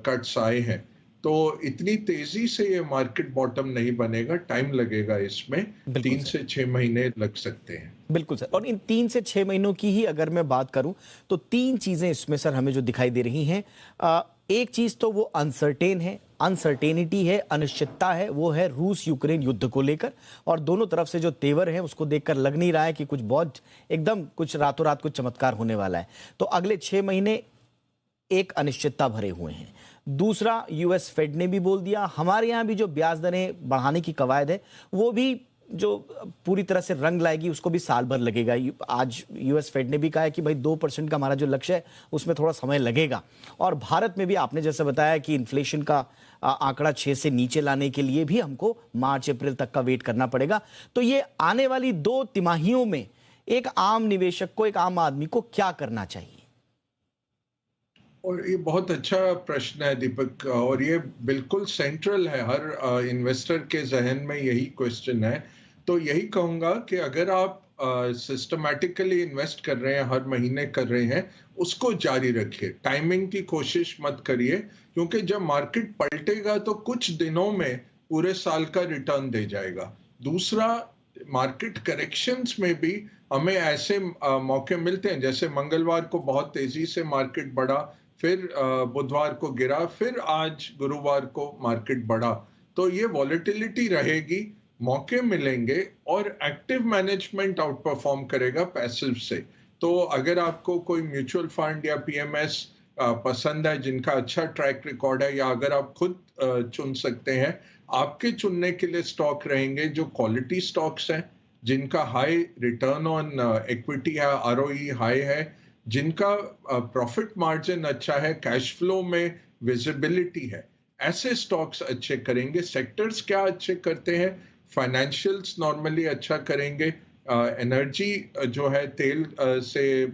कट्स आए हैं। तो इतनी तेजी से ये मार्केट बॉटम नहीं बनेगा, टाइम लगेगा इसमें, 3 से 6 महीने लग सकते हैं। बिल्कुल सर। और इन 3 से 6 महीनों की ही अगर मैं बात करूं तो 3 चीजें इसमें सर हमें जो दिखाई दे रही हैं। एक चीज तो वो अनसर्टेन है, अनसर्टेनिटी है, अनिश्चितता है, वो है रूस यूक्रेन युद्ध को लेकर। और दोनों तरफ से जो तेवर है उसको देखकर लग नहीं रहा है कि कुछ बहुत एकदम कुछ रातों रात कुछ चमत्कार होने वाला है। तो अगले 6 महीने एक अनिश्चितता भरे हुए हैं। दूसरा, यूएस फेड ने भी बोल दिया, हमारे यहाँ भी जो ब्याज दरें बढ़ाने की कवायद है वो भी जो पूरी तरह से रंग लाएगी उसको भी साल भर लगेगा। आज यूएस फेड ने भी कहा है कि भाई 2% का हमारा जो लक्ष्य है उसमें थोड़ा समय लगेगा। और भारत में भी आपने जैसे बताया कि इन्फ्लेशन का आंकड़ा 6 से नीचे लाने के लिए भी हमको मार्च अप्रैल तक का वेट करना पड़ेगा। तो ये आने वाली 2 तिमाहियों में एक आम निवेशक को, एक आम आदमी को क्या करना चाहिए? और ये बहुत अच्छा प्रश्न है दीपक, और ये बिल्कुल सेंट्रल है, हर इन्वेस्टर के जहन में यही क्वेश्चन है। तो यही कहूंगा कि अगर आप सिस्टमैटिकली इन्वेस्ट कर रहे हैं, हर महीने कर रहे हैं, उसको जारी रखिए। टाइमिंग की कोशिश मत करिए, क्योंकि जब मार्केट पलटेगा तो कुछ दिनों में पूरे साल का रिटर्न दे जाएगा। दूसरा, मार्केट करेक्शंस में भी हमें ऐसे मौके मिलते हैं, जैसे मंगलवार को बहुत तेजी से मार्केट बढ़ा, फिर बुधवार को गिरा, फिर आज गुरुवार को मार्केट बढ़ा। तो ये वॉलेटिलिटी रहेगी, मौके मिलेंगे और एक्टिव मैनेजमेंट आउट परफॉर्म करेगा पैसिव से। तो अगर आपको कोई म्यूचुअल फंड या पीएमएस पसंद है जिनका अच्छा ट्रैक रिकॉर्ड है, या अगर आप खुद चुन सकते हैं, आपके चुनने के लिए स्टॉक रहेंगे जो क्वालिटी स्टॉक्स हैं, जिनका हाई रिटर्न ऑन इक्विटी है, आरओई हाई है, जिनका प्रॉफिट मार्जिन अच्छा है, कैश फ्लो में विजिबिलिटी है। ऐसे स्टॉक्स अच्छे करेंगे। सेक्टर्स क्या अच्छे करते हैं? फाइनेंशियल्स नॉर्मली अच्छा करेंगे। एनर्जी जो है, तेल से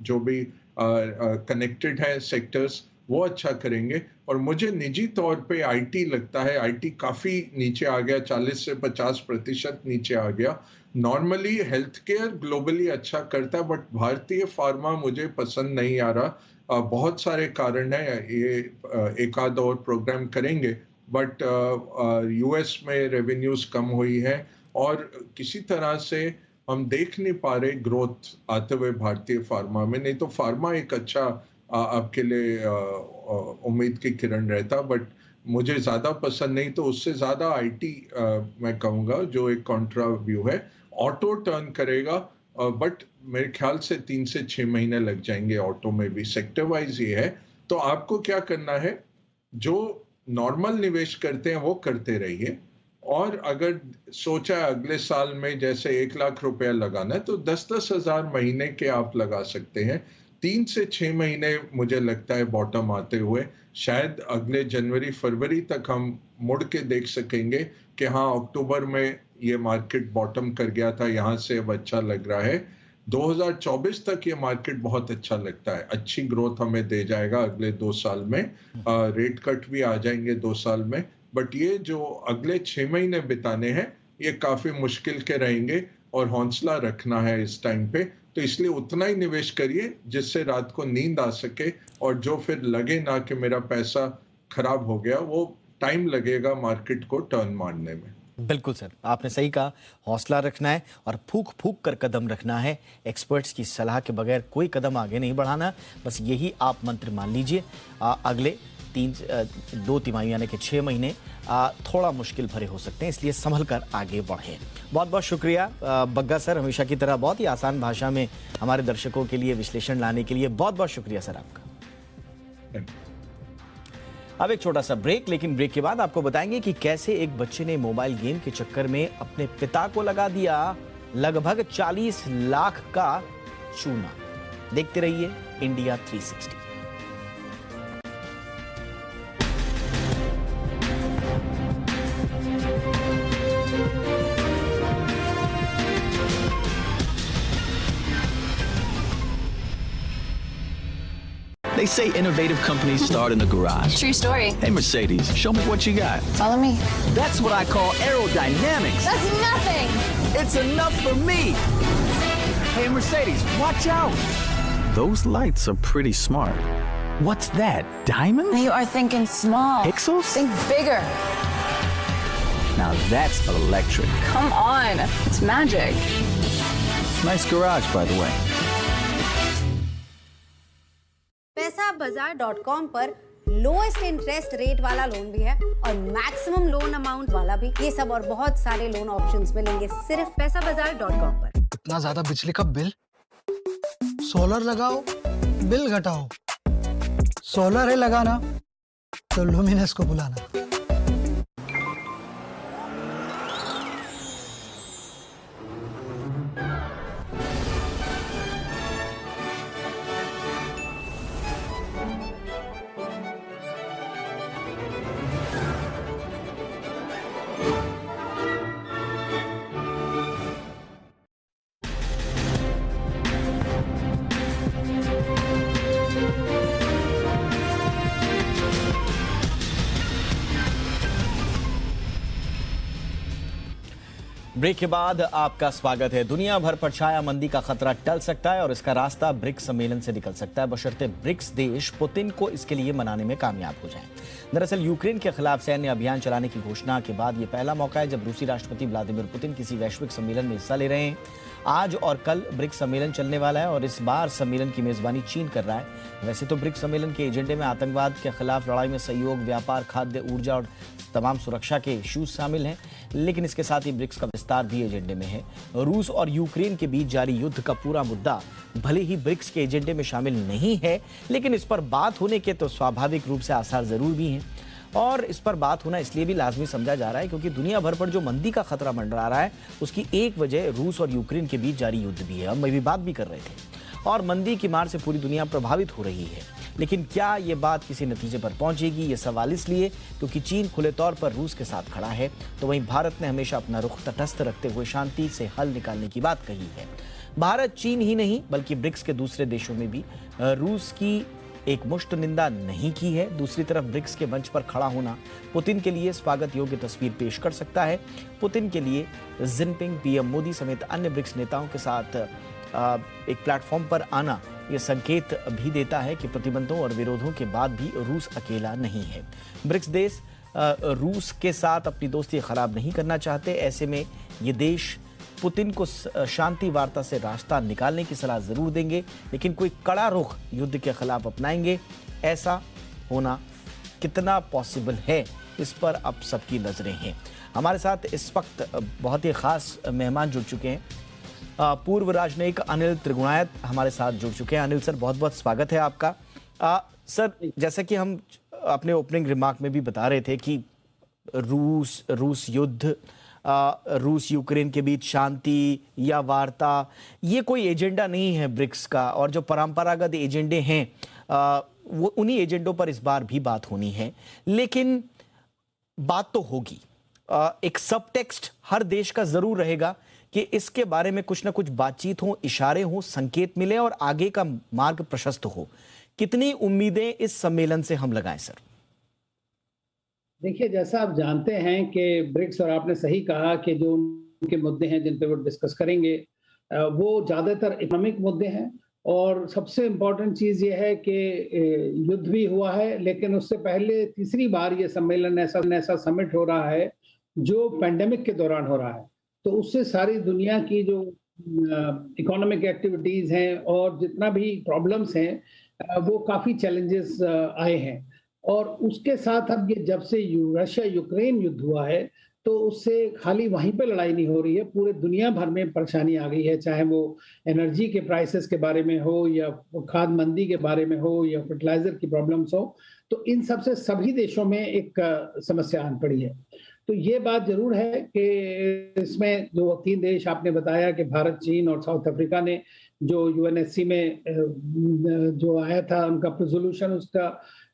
जो भी कनेक्टेड है सेक्टर्स, वो अच्छा करेंगे। और मुझे निजी तौर पे आईटी लगता है, आईटी काफी नीचे आ गया, 40 से 50% नीचे आ गया। नॉर्मली हेल्थ केयर ग्लोबली अच्छा करता है, बट भारतीय फार्मा मुझे पसंद नहीं आ रहा। बहुत सारे कारण है, ये एक आध और प्रोग्राम करेंगे, बट यूएस में रेवेन्यूज कम हुई है और किसी तरह से हम देख नहीं पा रहे ग्रोथ आते हुए भारतीय फार्मा में। नहीं तो फार्मा एक अच्छा आपके लिए उम्मीद की किरण रहता, बट मुझे ज्यादा पसंद नहीं। तो उससे ज्यादा आईटी मैं कहूँगा जो एक कॉन्ट्रा व्यू है। ऑटो टर्न करेगा, बट मेरे ख्याल से 3 से 6 महीने लग जाएंगे ऑटो में भी। सेक्टर वाइज ये है। तो आपको क्या करना है, जो नॉर्मल निवेश करते हैं वो करते रहिए। और अगर सोचा अगले साल में जैसे 1 लाख रुपया लगाना है, तो 10-10 हजार महीने के आप लगा सकते हैं। 3 से 6 महीने मुझे लगता है बॉटम आते हुए, शायद अगले जनवरी फरवरी तक हम मुड़ के देख सकेंगे कि हाँ, अक्टूबर में ये मार्केट बॉटम कर गया था, यहाँ से अब अच्छा लग रहा है। 2024 तक ये मार्केट बहुत अच्छा लगता है, अच्छी ग्रोथ हमें दे जाएगा अगले 2 साल में। रेट कट भी आ जाएंगे 2 साल में, बट ये जो अगले 6 महीने बिताने हैं ये काफी मुश्किल के रहेंगे और हौसला रखना है इस टाइम पे। तो इसलिए उतना ही निवेश करिए जिससे रात को नींद आ सके, और जो फिर लगे ना कि मेरा पैसा खराब हो गया, वो टाइम लगेगा मार्केट को टर्न मारने में। बिल्कुल सर, आपने सही कहा, हौसला रखना है और फूक फूक कर कदम रखना है। एक्सपर्ट्स की सलाह के बगैर कोई कदम आगे नहीं बढ़ाना, बस यही आप मंत्र मान लीजिए। अगले 2 तिमाही यानी कि 6 महीने थोड़ा मुश्किल भरे हो सकते हैं, इसलिए संभल कर आगे बढ़ें। बहुत बहुत शुक्रिया बग्गा सर, हमेशा की तरह बहुत ही आसान भाषा में हमारे दर्शकों के लिए विश्लेषण लाने के लिए बहुत बहुत शुक्रिया सर आपका। अब एक छोटा सा ब्रेक, लेकिन ब्रेक के बाद आपको बताएंगे कि कैसे एक बच्चे ने मोबाइल गेम के चक्कर में अपने पिता को लगा दिया लगभग 40 लाख का चूना। देखते रहिए India 360। They say innovative companies start in the garage. True story. Hey, Mercedes, show me what you got. Follow me. That's what I call aerodynamics. That's nothing. It's enough for me. Hey, Mercedes, watch out. Those lights are pretty smart. What's that, diamonds? You are thinking small. Pixels? Think bigger. Now that's electric. Come on. It's magic. Nice garage, by the way. पैसाबाजार.com पर lowest interest rate वाला loan भी है और maximum loan amount वाला भी। ये सब और बहुत सारे लोन ऑप्शंस मिलेंगे सिर्फ पैसाबाजार.com पर। इतना ज्यादा बिजली का बिल? सोलर लगाओ, बिल घटाओ। सोलर है लगाना तो लुमिनस को बुलाना। ब्रेक के बाद आपका स्वागत है। दुनिया भर पर छाया मंदी का खतरा टल सकता है और इसका रास्ता ब्रिक्स सम्मेलन से निकल सकता है, बशर्ते ब्रिक्स देश पुतिन को इसके लिए मनाने में कामयाब हो जाएं। दरअसल यूक्रेन के खिलाफ सैन्य अभियान चलाने की घोषणा के बाद ये पहला मौका है जब रूसी राष्ट्रपति व्लादिमीर पुतिन किसी वैश्विक सम्मेलन में हिस्सा ले रहे हैं। आज और कल ब्रिक्स सम्मेलन चलने वाला है और इस बार सम्मेलन की मेजबानी चीन कर रहा है। वैसे तो ब्रिक्स सम्मेलन के एजेंडे में आतंकवाद के खिलाफ लड़ाई में सहयोग, व्यापार, खाद्य, ऊर्जा और तमाम सुरक्षा के इश्यूज शामिल हैं, लेकिन इसके साथ ही ब्रिक्स का विस्तार भी एजेंडे में है। रूस और यूक्रेन के बीच जारी युद्ध का पूरा मुद्दा भले ही ब्रिक्स के एजेंडे में शामिल नहीं है, लेकिन इस पर बात होने के तो स्वाभाविक रूप से आसार जरूर भी हैं। और इस पर बात होना इसलिए भी लाजमी समझा जा रहा है क्योंकि दुनिया भर पर जो मंदी का खतरा मंडरा रहा है उसकी एक वजह रूस और यूक्रेन के बीच जारी युद्ध भी है। हम भी बात भी कर रहे थे और मंदी की मार से पूरी दुनिया प्रभावित हो रही है। लेकिन क्या ये बात किसी नतीजे पर पहुंचेगी, ये सवाल इसलिए क्योंकि चीन खुले तौर पर रूस के साथ खड़ा है, तो वहीं भारत ने हमेशा अपना रुख तटस्थ रखते हुए शांति से हल निकालने की बात कही है। भारत चीन ही नहीं बल्कि ब्रिक्स के दूसरे देशों में भी रूस की एक मुश्त निंदा नहीं की है। दूसरी तरफ ब्रिक्स के मंच पर खड़ा होना पुतिन के लिए स्वागत योग्य तस्वीर पेश कर सकता है। पुतिन के लिए जिनपिंग, पीएम मोदी समेत अन्य ब्रिक्स नेताओं के साथ एक प्लेटफॉर्म पर आना यह संकेत भी देता है कि प्रतिबंधों और विरोधों के बाद भी रूस अकेला नहीं है। ब्रिक्स देश रूस के साथ अपनी दोस्ती खराब नहीं करना चाहते। ऐसे में ये देश पुतिन को शांति वार्ता से रास्ता निकालने की सलाह जरूर देंगे, लेकिन कोई कड़ा रुख युद्ध के खिलाफ अपनाएंगे, ऐसा होना कितना पॉसिबल है इस पर अब सबकी नजरें हैं। हमारे साथ इस वक्त बहुत ही खास मेहमान जुड़ चुके हैं। पूर्व राजनयिक अनिल त्रिगुणायत हमारे साथ जुड़ चुके हैं। अनिल सर, बहुत बहुत स्वागत है आपका। सर, जैसा कि हम अपने ओपनिंग रिमार्क में भी बता रहे थे कि रूस युद्ध, रूस यूक्रेन के बीच शांति या वार्ता, ये कोई एजेंडा नहीं है ब्रिक्स का, और जो परंपरागत एजेंडे हैं वो उन्हीं एजेंडों पर इस बार भी बात होनी है। लेकिन बात तो होगी, एक सब टेक्स्ट हर देश का जरूर रहेगा कि इसके बारे में कुछ ना कुछ बातचीत हो, इशारे हो, संकेत मिले और आगे का मार्ग प्रशस्त हो। कितनी उम्मीदें इस सम्मेलन से हम लगाएं सर? देखिए, जैसा आप जानते हैं कि ब्रिक्स, और आपने सही कहा कि जो उनके मुद्दे हैं जिन पे वो डिस्कस करेंगे, वो ज़्यादातर इकोनॉमिक मुद्दे हैं। और सबसे इम्पोर्टेंट चीज़ ये है कि युद्ध भी हुआ है, लेकिन उससे पहले तीसरी बार ये सम्मेलन ऐसा समिट हो रहा है जो पैंडेमिक के दौरान हो रहा है। तो उससे सारी दुनिया की जो इकोनॉमिक एक्टिविटीज़ हैं और जितना भी प्रॉब्लम्स हैं, वो काफ़ी चैलेंजेस आए हैं। और उसके साथ अब ये जब से रशिया यूक्रेन युद्ध हुआ है, तो उससे खाली वहीं पे लड़ाई नहीं हो रही है, पूरे दुनिया भर में परेशानी आ गई है, चाहे वो एनर्जी के प्राइसेस के बारे में हो, या खाद मंदी के बारे में हो, या फर्टिलाइजर की प्रॉब्लम्स हो। तो इन सब से सभी देशों में एक समस्या आन पड़ी है। तो ये बात जरूर है कि इसमें जो 3 देश आपने बताया कि भारत, चीन और साउथ अफ्रीका ने जो यूएनएससी में जो आया था उनका रेजोल्यूशन, उसका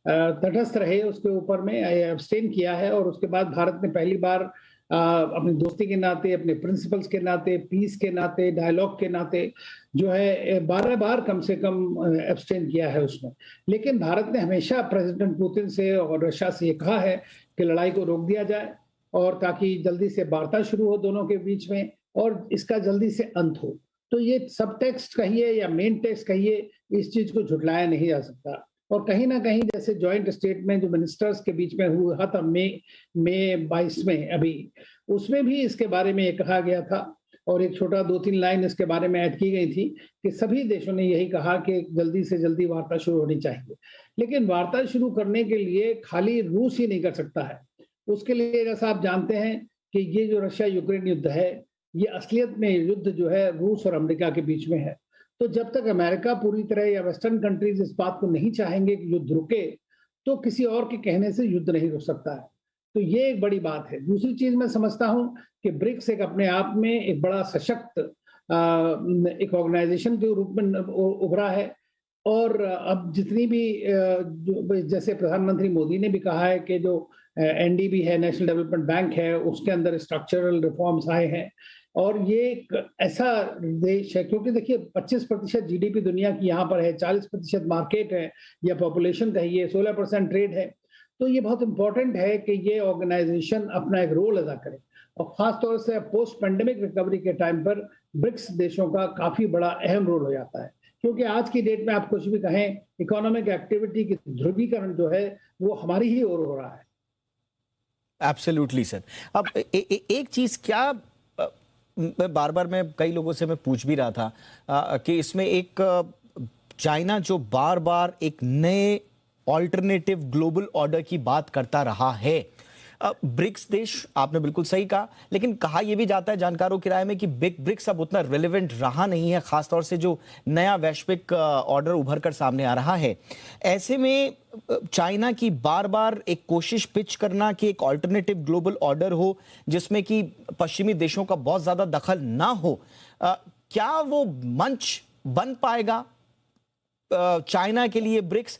तटस्थ रहे, उसके ऊपर में एब्सटेन किया है। और उसके बाद भारत ने पहली बार अपनी दोस्ती के नाते, अपने प्रिंसिपल्स के नाते, पीस के नाते, डायलॉग के नाते जो है 12 बार कम से कम एब्सटेन किया है उसमें। लेकिन भारत ने हमेशा प्रेसिडेंट पुतिन से और रशिया से ये कहा है कि लड़ाई को रोक दिया जाए, और ताकि जल्दी से वार्ता शुरू हो दोनों के बीच में और इसका जल्दी से अंत हो। तो ये सब टेक्स्ट कहिए या मेन टेक्स्ट कहिए, इस चीज को झुटलाया नहीं जा सकता। और कहीं ना कहीं जैसे जॉइंट स्टेटमेंट जो मिनिस्टर्स के बीच में हुआ था मई 22 में, अभी उसमें भी इसके बारे में कहा गया था, और एक छोटा 2-3 लाइन इसके बारे में ऐड की गई थी कि सभी देशों ने यही कहा कि जल्दी से जल्दी वार्ता शुरू होनी चाहिए। लेकिन वार्ता शुरू करने के लिए खाली रूस ही नहीं कर सकता है। उसके लिए जैसा आप जानते हैं कि ये जो रशिया यूक्रेन युद्ध है, ये असलियत में युद्ध जो है रूस और अमेरिका के बीच में है। तो जब तक अमेरिका पूरी तरह या वेस्टर्न कंट्रीज इस बात को नहीं चाहेंगे कि युद्ध रुके, तो किसी और के कहने से युद्ध नहीं रुक सकता है। तो ये एक बड़ी बात है। दूसरी चीज मैं समझता हूं कि ब्रिक्स एक अपने आप में एक बड़ा सशक्त एक ऑर्गेनाइजेशन के रूप में उभरा है। और अब जितनी भी जैसे प्रधानमंत्री मोदी ने भी कहा है कि जो एनडीबी है, नेशनल डेवलपमेंट बैंक है, उसके अंदर स्ट्रक्चरल रिफॉर्म्स आए हैं। और ये एक ऐसा देश है, क्योंकि देखिए 25% जीडीपी दुनिया की यहाँ पर है, 40% मार्केट है या पॉपुलेशन कहिए, 16% ट्रेड है। तो ये बहुत इंपॉर्टेंट है कि ये ऑर्गेनाइजेशन अपना एक रोल अदा करे। और खासतौर से पोस्ट पेंडेमिक रिकवरी के टाइम पर ब्रिक्स देशों का काफी बड़ा अहम रोल हो जाता है, क्योंकि आज की डेट में आप कुछ भी कहें, इकोनॉमिक एक्टिविटी की ध्रुवीकरण जो है वो हमारी ही ओर हो रहा है। Absolutely sir. अब एक चीज क्या बार बार मैं कई लोगों से मैं पूछ भी रहा था कि इसमें एक चाइना जो बार बार एक नए ऑल्टरनेटिव ग्लोबल ऑर्डर की बात करता रहा है। ब्रिक्स देश, आपने बिल्कुल सही कहा, लेकिन कहा यह भी जाता है जानकारों की राय में कि ब्रिक्स अब उतना रिलेवेंट रहा नहीं है, खासतौर से जो नया वैश्विक ऑर्डर उभर कर सामने आ रहा है। ऐसे में चाइना की बार बार एक कोशिश पिच करना कि एक ऑल्टरनेटिव ग्लोबल ऑर्डर हो जिसमें कि पश्चिमी देशों का बहुत ज्यादा दखल ना हो, क्या वो मंच बन पाएगा चाइना के लिए ब्रिक्स?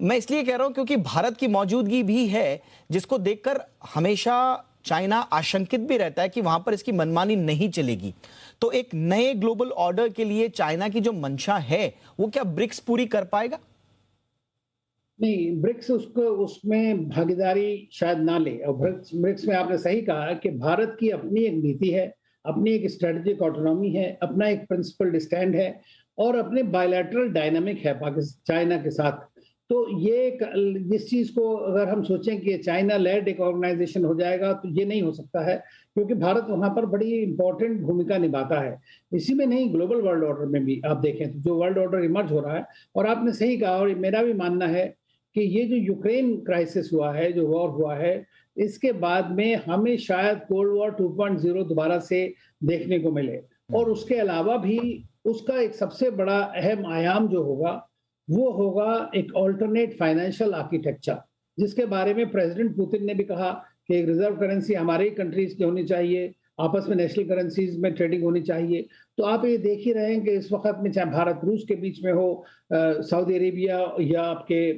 मैं इसलिए कह रहा हूं क्योंकि भारत की मौजूदगी भी है, जिसको देखकर हमेशा चाइना आशंकित भी रहता है कि वहां पर इसकी मनमानी नहीं चलेगी। तो एक नए ग्लोबल ऑर्डर के लिए चाइना की जो मंशा है, वो क्या ब्रिक्स पूरी कर पाएगा? नहीं, ब्रिक्स उसमें भागीदारी शायद ना ले। और ब्रिक्स में आपने सही कहा कि भारत की अपनी एक नीति है, अपनी एक स्ट्रेटेजिक ऑटोनॉमी है, अपना एक प्रिंसिपल्ड स्टैंड है, और अपने बायलैटरल डायनामिक है चाइना के साथ। तो ये जिस चीज को अगर हम सोचें कि चाइना लेड एक ऑर्गेनाइजेशन हो जाएगा, तो ये नहीं हो सकता है, क्योंकि भारत वहां पर बड़ी इंपॉर्टेंट भूमिका निभाता है। इसी में नहीं, ग्लोबल वर्ल्ड ऑर्डर में भी आप देखें तो जो वर्ल्ड ऑर्डर इमर्ज हो रहा है, और आपने सही कहा, और मेरा भी मानना है कि ये जो यूक्रेन क्राइसिस हुआ है, जो वॉर हुआ है, इसके बाद में हमें शायद कोल्ड वॉर 2.0 दोबारा से देखने को मिले। और उसके अलावा भी उसका एक सबसे बड़ा अहम आयाम जो होगा वो होगा एक ऑल्टरनेट फाइनेंशियल आर्किटेक्चर, जिसके बारे में प्रेसिडेंट पुतिन ने भी कहा कि एक रिजर्व करेंसी हमारे कंट्रीज की होनी चाहिए, आपस में नेशनल करेंसीज में ट्रेडिंग होनी चाहिए। तो आप ये देख ही रहे हैं कि इस वक्त में चाहे भारत रूस के बीच में हो, सऊदी अरेबिया या आपके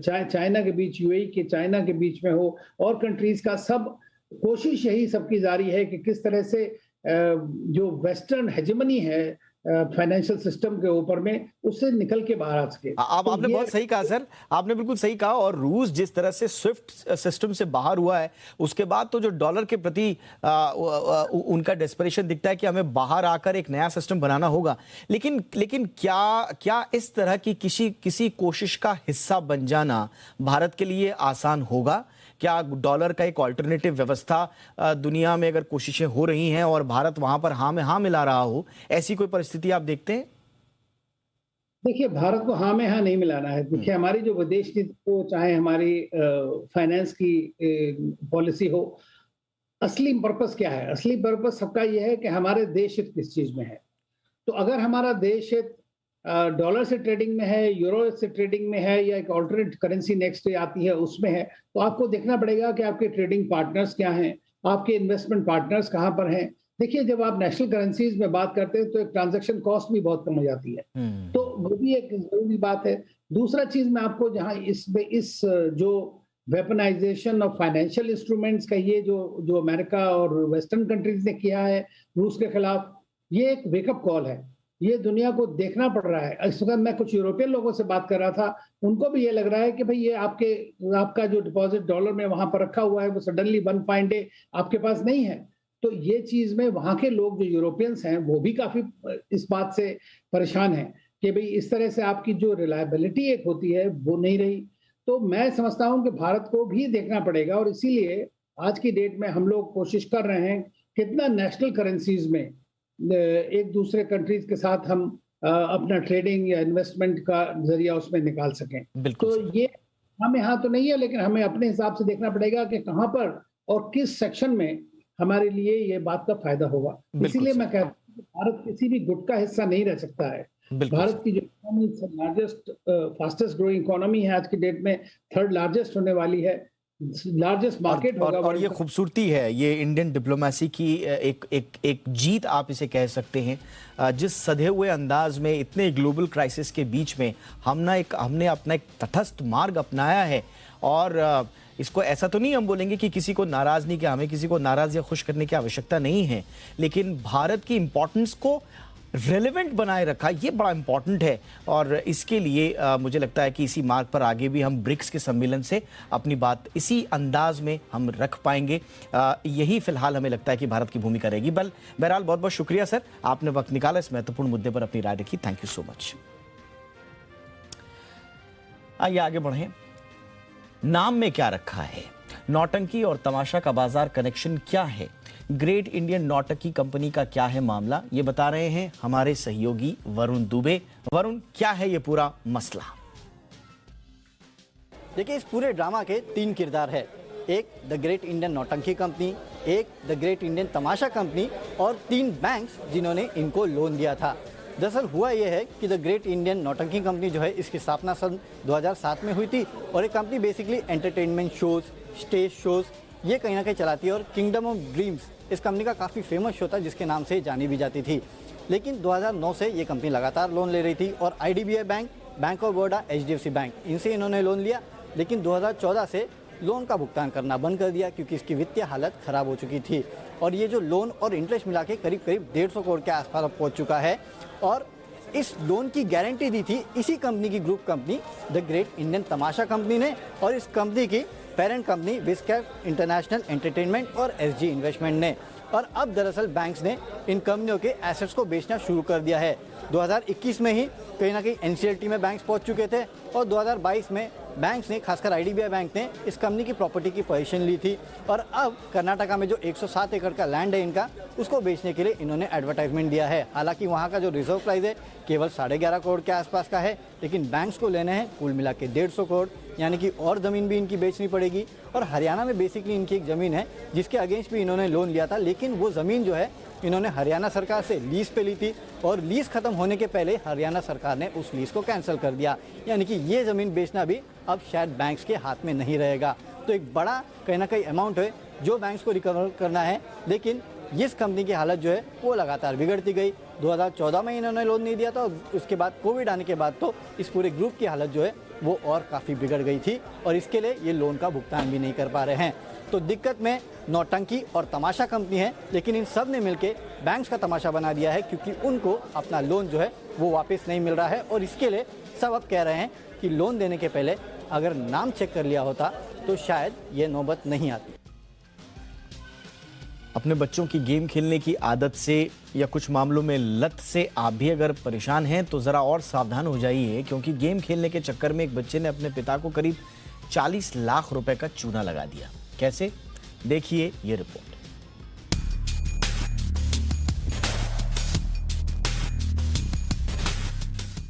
चाइना के बीच, यूएई के चाइना के बीच में हो, और कंट्रीज का सब कोशिश यही सबकी जारी है कि किस तरह से जो वेस्टर्न हेजेमनी है फाइनेंशियल सिस्टम के ऊपर में, उससे निकल के बाहर आ सके। आपने बहुत सही कहा सर, आपने बिल्कुल सही कहा। और रूस जिस तरह से स्विफ्ट सिस्टम से बाहर हुआ है, उसके बाद तो जो डॉलर के प्रति उनका डेस्परेशन दिखता है कि हमें बाहर आकर एक नया सिस्टम बनाना होगा। लेकिन क्या इस तरह की किसी कोशिश का हिस्सा बन जाना भारत के लिए आसान होगा? क्या डॉलर का एक ऑल्टरनेटिव व्यवस्था दुनिया में अगर कोशिशें हो रही हैं और भारत वहां पर हाँ में हाँ मिला रहा हो, ऐसी कोई परिस्थिति आप देखते हैं? देखिए, भारत को हाँ में हाँ नहीं मिलाना है। देखिए, हमारी जो विदेश नीति हो, चाहे हमारी फाइनेंस की पॉलिसी हो, असली पर्पस क्या है? असली पर्पस सबका यह है कि हमारे देश हित किस चीज में है। तो अगर हमारा देश हित डॉलर से ट्रेडिंग में है, यूरो से ट्रेडिंग में है, या एक ऑल्टरनेट करेंसी नेक्स्ट आती है उसमें है, तो आपको देखना पड़ेगा कि आपके ट्रेडिंग पार्टनर्स क्या हैं, आपके इन्वेस्टमेंट पार्टनर्स कहाँ पर हैं। देखिए, जब आप नेशनल करेंसीज में बात करते हैं तो एक ट्रांजैक्शन कॉस्ट भी बहुत कम हो जाती है, तो वो भी एक जरूरी बात है। दूसरा चीज मैं आपको जहाँ इस जो वेपनाइजेशन ऑफ फाइनेंशियल इंस्ट्रूमेंट्स का ये जो अमेरिका और वेस्टर्न कंट्रीज ने किया है रूस के खिलाफ, ये एक वेकअप कॉल है। ये दुनिया को देखना पड़ रहा है। इस वक्त मैं कुछ यूरोपियन लोगों से बात कर रहा था, उनको भी ये लग रहा है कि भाई ये आपका जो डिपॉजिट डॉलर में वहां पर रखा हुआ है वो सडनली वन फाइन डे आपके पास नहीं है। तो ये चीज में वहां के लोग जो यूरोपियंस हैं वो भी काफी इस बात से परेशान हैं कि भाई इस तरह से आपकी जो रिलायबिलिटी एक होती है वो नहीं रही। तो मैं समझता हूं कि भारत को भी देखना पड़ेगा, और इसीलिए आज की डेट में हम लोग कोशिश कर रहे हैं कितना नेशनल करेंसीज में एक दूसरे कंट्रीज के साथ हम अपना ट्रेडिंग या इन्वेस्टमेंट का जरिया उसमें निकाल सकें। तो ये हमें हाँ तो नहीं है, लेकिन हमें अपने हिसाब से देखना पड़ेगा कि कहाँ पर और किस सेक्शन में हमारे लिए ये बात का फायदा होगा। इसीलिए मैं कहता हूँ भारत किसी भी गुट का हिस्सा नहीं रह सकता है। भारत की जो economy largest fastest growing economy है आज की डेट में, थर्ड लार्जेस्ट होने वाली है, लार्जेस्ट मार्केट होगा। और ये खूबसूरती है, ये इंडियन डिप्लोमेसी की एक जीत आप इसे कह सकते हैं। जिस सधे हुए अंदाज में इतने ग्लोबल क्राइसिस के बीच में हमने अपना एक तटस्थ मार्ग अपनाया है। और इसको ऐसा तो नहीं हम बोलेंगे कि किसी को नाराज नहीं किया, हमें किसी को नाराज या खुश करने की आवश्यकता नहीं है, लेकिन भारत की इंपॉर्टेंस को रेलेवेंट बनाए रखा, ये बड़ा इंपॉर्टेंट है। और इसके लिए मुझे लगता है कि इसी मार्ग पर आगे भी हम ब्रिक्स के सम्मेलन से अपनी बात इसी अंदाज में हम रख पाएंगे। यही फिलहाल हमें लगता है कि भारत की भूमिका रहेगी। बहरहाल बहुत बहुत शुक्रिया सर, आपने वक्त निकाला, इस महत्वपूर्ण मुद्दे पर अपनी राय रखी। Thank you so much. आइए आगे बढ़ें। नाम में क्या रखा है? नौटंकी और तमाशा का बाजार कनेक्शन क्या है? ग्रेट इंडियन नौटंकी कंपनी का क्या है मामला? ये बता रहे हैं हमारे सहयोगी वरुण दुबे। वरुण, क्या है ये पूरा मसला? देखिए, इस पूरे ड्रामा के 3 किरदार है। एक द ग्रेट इंडियन नौटंकी कंपनी, एक the great Indian Tamasha company, और 3 बैंक्स जिन्होंने इनको लोन दिया था। दरअसल हुआ यह है कि द ग्रेट इंडियन नौटंकी कंपनी जो है, इसकी स्थापना सन 2007 में हुई थी, और ये company basically entertainment shows, stage shows ये कहीं ना कहीं चलाती है। और किंगडम ऑफ ड्रीम्स इस कंपनी का काफ़ी फेमस शो था जिसके नाम से जानी भी जाती थी। लेकिन 2009 से ये कंपनी लगातार लोन ले रही थी, और IDBI bank, bank of Baroda, HDFC bank, इनसे इन्होंने लोन लिया। लेकिन 2014 से लोन का भुगतान करना बंद कर दिया क्योंकि इसकी वित्तीय हालत खराब हो चुकी थी। और ये जो लोन और इंटरेस्ट मिला के करीब 150 करोड़ के आसपास अब पहुँच चुका है। और इस लोन की गारंटी दी थी इसी कंपनी की group company the great Indian Tamasha company ने, और इस कंपनी की पेरेंट कंपनी विस्कैप इंटरनेशनल एंटरटेनमेंट और SG इन्वेस्टमेंट ने। और अब दरअसल बैंक्स ने इन कंपनियों के एसेट्स को बेचना शुरू कर दिया है। 2021 में ही कहीं ना कहीं NCLT में बैंक्स पहुंच चुके थे, और 2022 में बैंक्स ने, खासकर IDBI बैंक ने, इस कंपनी की प्रॉपर्टी की पोजीशन ली थी। और अब कर्नाटका में जो 107 एकड़ का लैंड है इनका, उसको बेचने के लिए इन्होंने एडवर्टाइजमेंट दिया है। हालांकि वहाँ का जो रिजर्व प्राइस है केवल 11.5 करोड़ के आसपास का है, लेकिन बैंक्स को लेने हैं कुल मिला के 150 करोड़, यानी कि और ज़मीन भी इनकी बेचनी पड़ेगी। और हरियाणा में बेसिकली इनकी एक ज़मीन है जिसके अगेंस्ट भी इन्होंने लोन लिया था, लेकिन वो ज़मीन जो है इन्होंने हरियाणा सरकार से लीज पे ली थी, और लीज खत्म होने के पहले हरियाणा सरकार ने उस लीज को कैंसिल कर दिया। यानी कि ये ज़मीन बेचना भी अब शायद बैंक्स के हाथ में नहीं रहेगा। तो एक बड़ा कहीं ना कहीं अमाउंट है जो बैंक्स को रिकवर करना है, लेकिन इस कंपनी की हालत जो है वो लगातार बिगड़ती गई। 2014 में इन्होंने लोन नहीं दिया था, और उसके बाद कोविड आने के बाद तो इस पूरे ग्रुप की हालत जो है वो और काफ़ी बिगड़ गई थी, और इसके लिए ये लोन का भुगतान भी नहीं कर पा रहे हैं। तो दिक्कत में नौटंकी और तमाशा कंपनी है, लेकिन इन सब ने मिलकर बैंक्स का तमाशा बना दिया है, क्योंकि उनको अपना लोन जो है वो वापस नहीं मिल रहा है। और इसके लिए सब अब कह रहे हैं कि लोन देने के पहले अगर नाम चेक कर लिया होता तो शायद ये नौबत नहीं आती। अपने बच्चों की गेम खेलने की आदत से या कुछ मामलों में लत से आप भी अगर परेशान हैं तो ज़रा और सावधान हो जाइए, क्योंकि गेम खेलने के चक्कर में एक बच्चे ने अपने पिता को करीब 40 लाख रुपए का चूना लगा दिया। कैसे, देखिए ये रिपोर्ट।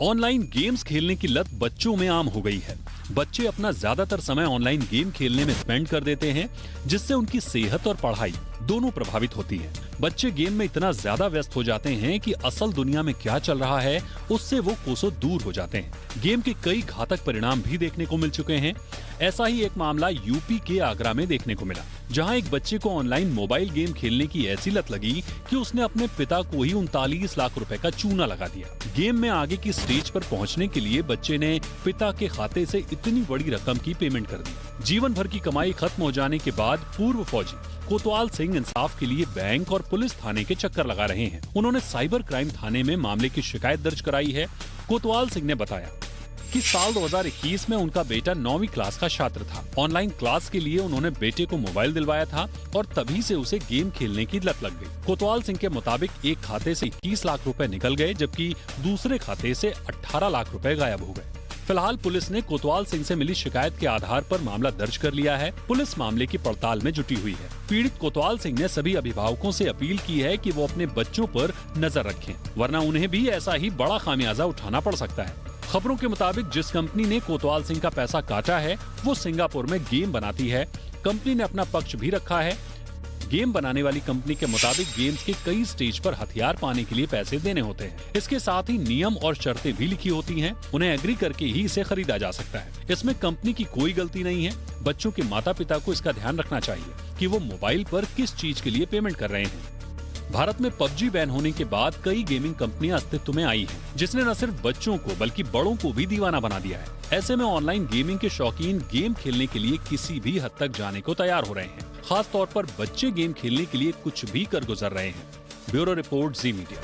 ऑनलाइन गेम्स खेलने की लत बच्चों में आम हो गई है। बच्चे अपना ज्यादातर समय ऑनलाइन गेम खेलने में स्पेंड कर देते हैं, जिससे उनकी सेहत और पढ़ाई दोनों प्रभावित होती है। बच्चे गेम में इतना ज्यादा व्यस्त हो जाते हैं कि असल दुनिया में क्या चल रहा है उससे वो कोसों दूर हो जाते हैं। गेम के कई घातक परिणाम भी देखने को मिल चुके हैं। ऐसा ही एक मामला यूपी के आगरा में देखने को मिला, जहां एक बच्चे को ऑनलाइन मोबाइल गेम खेलने की ऐसी लत लगी कि उसने अपने पिता को ही 39 लाख रुपए का चूना लगा दिया। गेम में आगे की स्टेज पर पहुंचने के लिए बच्चे ने पिता के खाते से इतनी बड़ी रकम की पेमेंट कर दी। जीवन भर की कमाई खत्म हो जाने के बाद पूर्व फौजी कोतवाल सिंह इंसाफ के लिए बैंक और पुलिस थाने के चक्कर लगा रहे हैं। उन्होंने साइबर क्राइम थाने में मामले की शिकायत दर्ज कराई है। कोतवाल सिंह ने बताया कि साल 2021 में उनका बेटा 9वीं क्लास का छात्र था। ऑनलाइन क्लास के लिए उन्होंने बेटे को मोबाइल दिलवाया था और तभी से उसे गेम खेलने की लत लग गई। कोतवाल सिंह के मुताबिक एक खाते से 21 लाख रुपए निकल गए, जबकि दूसरे खाते से 18 लाख रुपए गायब हो गए। फिलहाल पुलिस ने कोतवाल सिंह से मिली शिकायत के आधार पर मामला दर्ज कर लिया है। पुलिस मामले की पड़ताल में जुटी हुई है। पीड़ित कोतवाल सिंह ने सभी अभिभावकों से अपील की है कि वो अपने बच्चों पर नजर रखें, वरना उन्हें भी ऐसा ही बड़ा खामियाजा उठाना पड़ सकता है। खबरों के मुताबिक जिस कंपनी ने कोतवाल सिंह का पैसा काटा है वो सिंगापुर में गेम बनाती है। कंपनी ने अपना पक्ष भी रखा है। गेम बनाने वाली कंपनी के मुताबिक गेम्स के कई स्टेज पर हथियार पाने के लिए पैसे देने होते हैं। इसके साथ ही नियम और शर्तें भी लिखी होती हैं। उन्हें एग्री करके ही इसे खरीदा जा सकता है। इसमें कंपनी की कोई गलती नहीं है। बच्चों के माता पिता को इसका ध्यान रखना चाहिए कि वो मोबाइल पर किस चीज के लिए पेमेंट कर रहे हैं। भारत में पबजी बैन होने के बाद कई गेमिंग कंपनियां अस्तित्व में आई हैं, जिसने न सिर्फ बच्चों को बल्कि बड़ों को भी दीवाना बना दिया है। ऐसे में ऑनलाइन गेमिंग के शौकीन गेम खेलने के लिए किसी भी हद तक जाने को तैयार हो रहे हैं। खास तौर पर बच्चे गेम खेलने के लिए कुछ भी कर गुजर रहे हैं। ब्यूरो रिपोर्ट, जी मीडिया।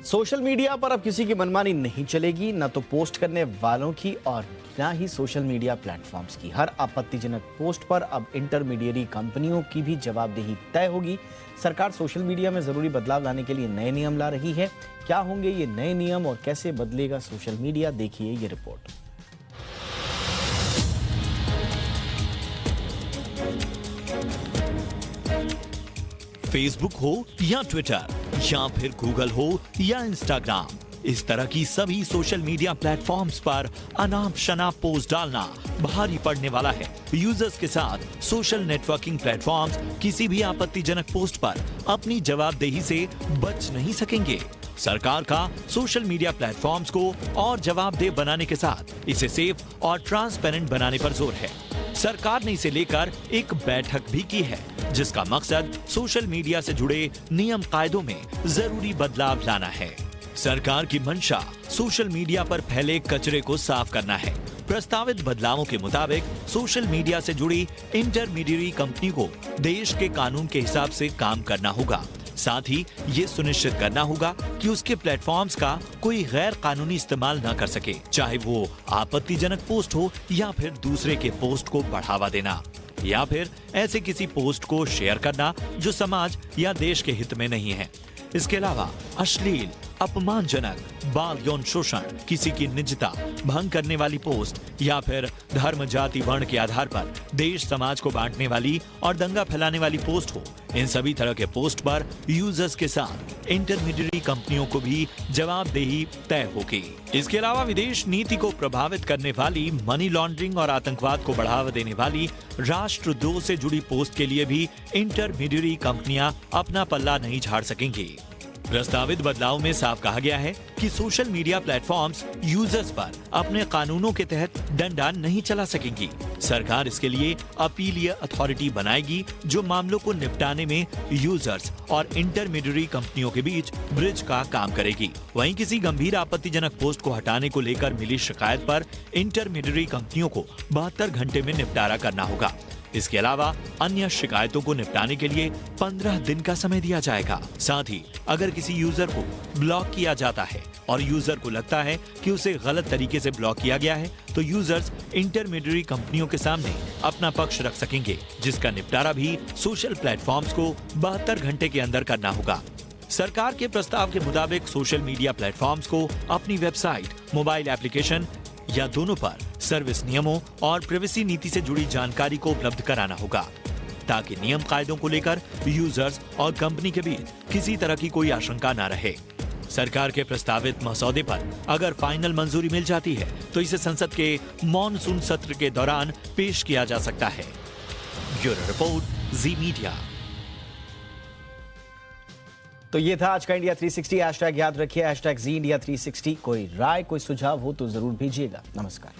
सोशल मीडिया पर अब किसी की मनमानी नहीं चलेगी, न तो पोस्ट करने वालों की और न ही सोशल मीडिया प्लेटफॉर्म्स की। हर आपत्तिजनक पोस्ट पर अब इंटरमीडिएरी कंपनियों की भी जवाबदेही तय होगी। सरकार सोशल मीडिया में जरूरी बदलाव लाने के लिए नए नियम ला रही है। क्या होंगे ये नए नियम और कैसे बदलेगा सोशल मीडिया, देखिए ये रिपोर्ट। फेसबुक हो या ट्विटर या फिर गूगल हो या इंस्टाग्राम, इस तरह की सभी सोशल मीडिया प्लेटफॉर्म्स पर अनाप शनाप पोस्ट डालना भारी पड़ने वाला है। यूजर्स के साथ सोशल नेटवर्किंग प्लेटफॉर्म्स किसी भी आपत्तिजनक पोस्ट पर अपनी जवाबदेही से बच नहीं सकेंगे। सरकार का सोशल मीडिया प्लेटफॉर्म्स को और जवाबदेह बनाने के साथ इसे सेफ और ट्रांसपेरेंट बनाने पर जोर है। सरकार ने इसे लेकर एक बैठक भी की है, जिसका मकसद सोशल मीडिया से जुड़े नियम कायदों में जरूरी बदलाव लाना है। सरकार की मंशा सोशल मीडिया पर फैले कचरे को साफ करना है। प्रस्तावित बदलावों के मुताबिक सोशल मीडिया से जुड़ी इंटरमीडिएरी कंपनी को देश के कानून के हिसाब से काम करना होगा। साथ ही ये सुनिश्चित करना होगा कि उसके प्लेटफॉर्म्स का कोई गैर कानूनी इस्तेमाल न कर सके, चाहे वो आपत्तिजनक पोस्ट हो या फिर दूसरे के पोस्ट को बढ़ावा देना या फिर ऐसे किसी पोस्ट को शेयर करना जो समाज या देश के हित में नहीं है। इसके अलावा अश्लील, अपमानजनक, बाल यौन शोषण, किसी की निजता भंग करने वाली पोस्ट या फिर धर्म, जाति, वर्ण के आधार पर देश समाज को बांटने वाली और दंगा फैलाने वाली पोस्ट हो, इन सभी तरह के पोस्ट पर यूजर्स के साथ इंटरमीडिएरी कंपनियों को भी जवाबदेही तय होगी। इसके अलावा विदेश नीति को प्रभावित करने वाली, मनी लॉन्ड्रिंग और आतंकवाद को बढ़ावा देने वाली राष्ट्रद्रोह से जुड़ी पोस्ट के लिए भी इंटरमीडिएरी कंपनियां अपना पल्ला नहीं झाड़ सकेंगी। प्रस्तावित बदलाव में साफ कहा गया है कि सोशल मीडिया प्लेटफॉर्म्स यूजर्स पर अपने कानूनों के तहत डंडा नहीं चला सकेंगी। सरकार इसके लिए अपीलीय अथॉरिटी बनाएगी जो मामलों को निपटाने में यूजर्स और इंटरमीडियरी कंपनियों के बीच ब्रिज का काम करेगी। वहीं किसी गंभीर आपत्तिजनक पोस्ट को हटाने को लेकर मिली शिकायत पर इंटरमीडियरी कंपनियों को 72 घंटे में निपटारा करना होगा। इसके अलावा अन्य शिकायतों को निपटाने के लिए 15 दिन का समय दिया जाएगा। साथ ही अगर किसी यूजर को ब्लॉक किया जाता है और यूजर को लगता है कि उसे गलत तरीके से ब्लॉक किया गया है तो यूजर्स इंटरमीडियरी कंपनियों के सामने अपना पक्ष रख सकेंगे, जिसका निपटारा भी सोशल प्लेटफॉर्म्स को 72 घंटे के अंदर करना होगा। सरकार के प्रस्ताव के मुताबिक सोशल मीडिया प्लेटफॉर्म्स को अपनी वेबसाइट, मोबाइल एप्लीकेशन या दोनों पर सर्विस नियमों और प्राइवेसी नीति से जुड़ी जानकारी को उपलब्ध कराना होगा, ताकि नियम कायदों को लेकर यूजर्स और कंपनी के बीच किसी तरह की कोई आशंका न रहे। सरकार के प्रस्तावित मसौदे पर अगर फाइनल मंजूरी मिल जाती है तो इसे संसद के मॉनसून सत्र के दौरान पेश किया जा सकता है। ब्यूरो रिपोर्ट, जी मीडिया। तो ये था आज का इंडिया 360। हैशटैग याद रखिए, हैशटैग जी इंडिया 360। कोई राय, कोई सुझाव हो तो जरूर भेजिएगा। नमस्कार।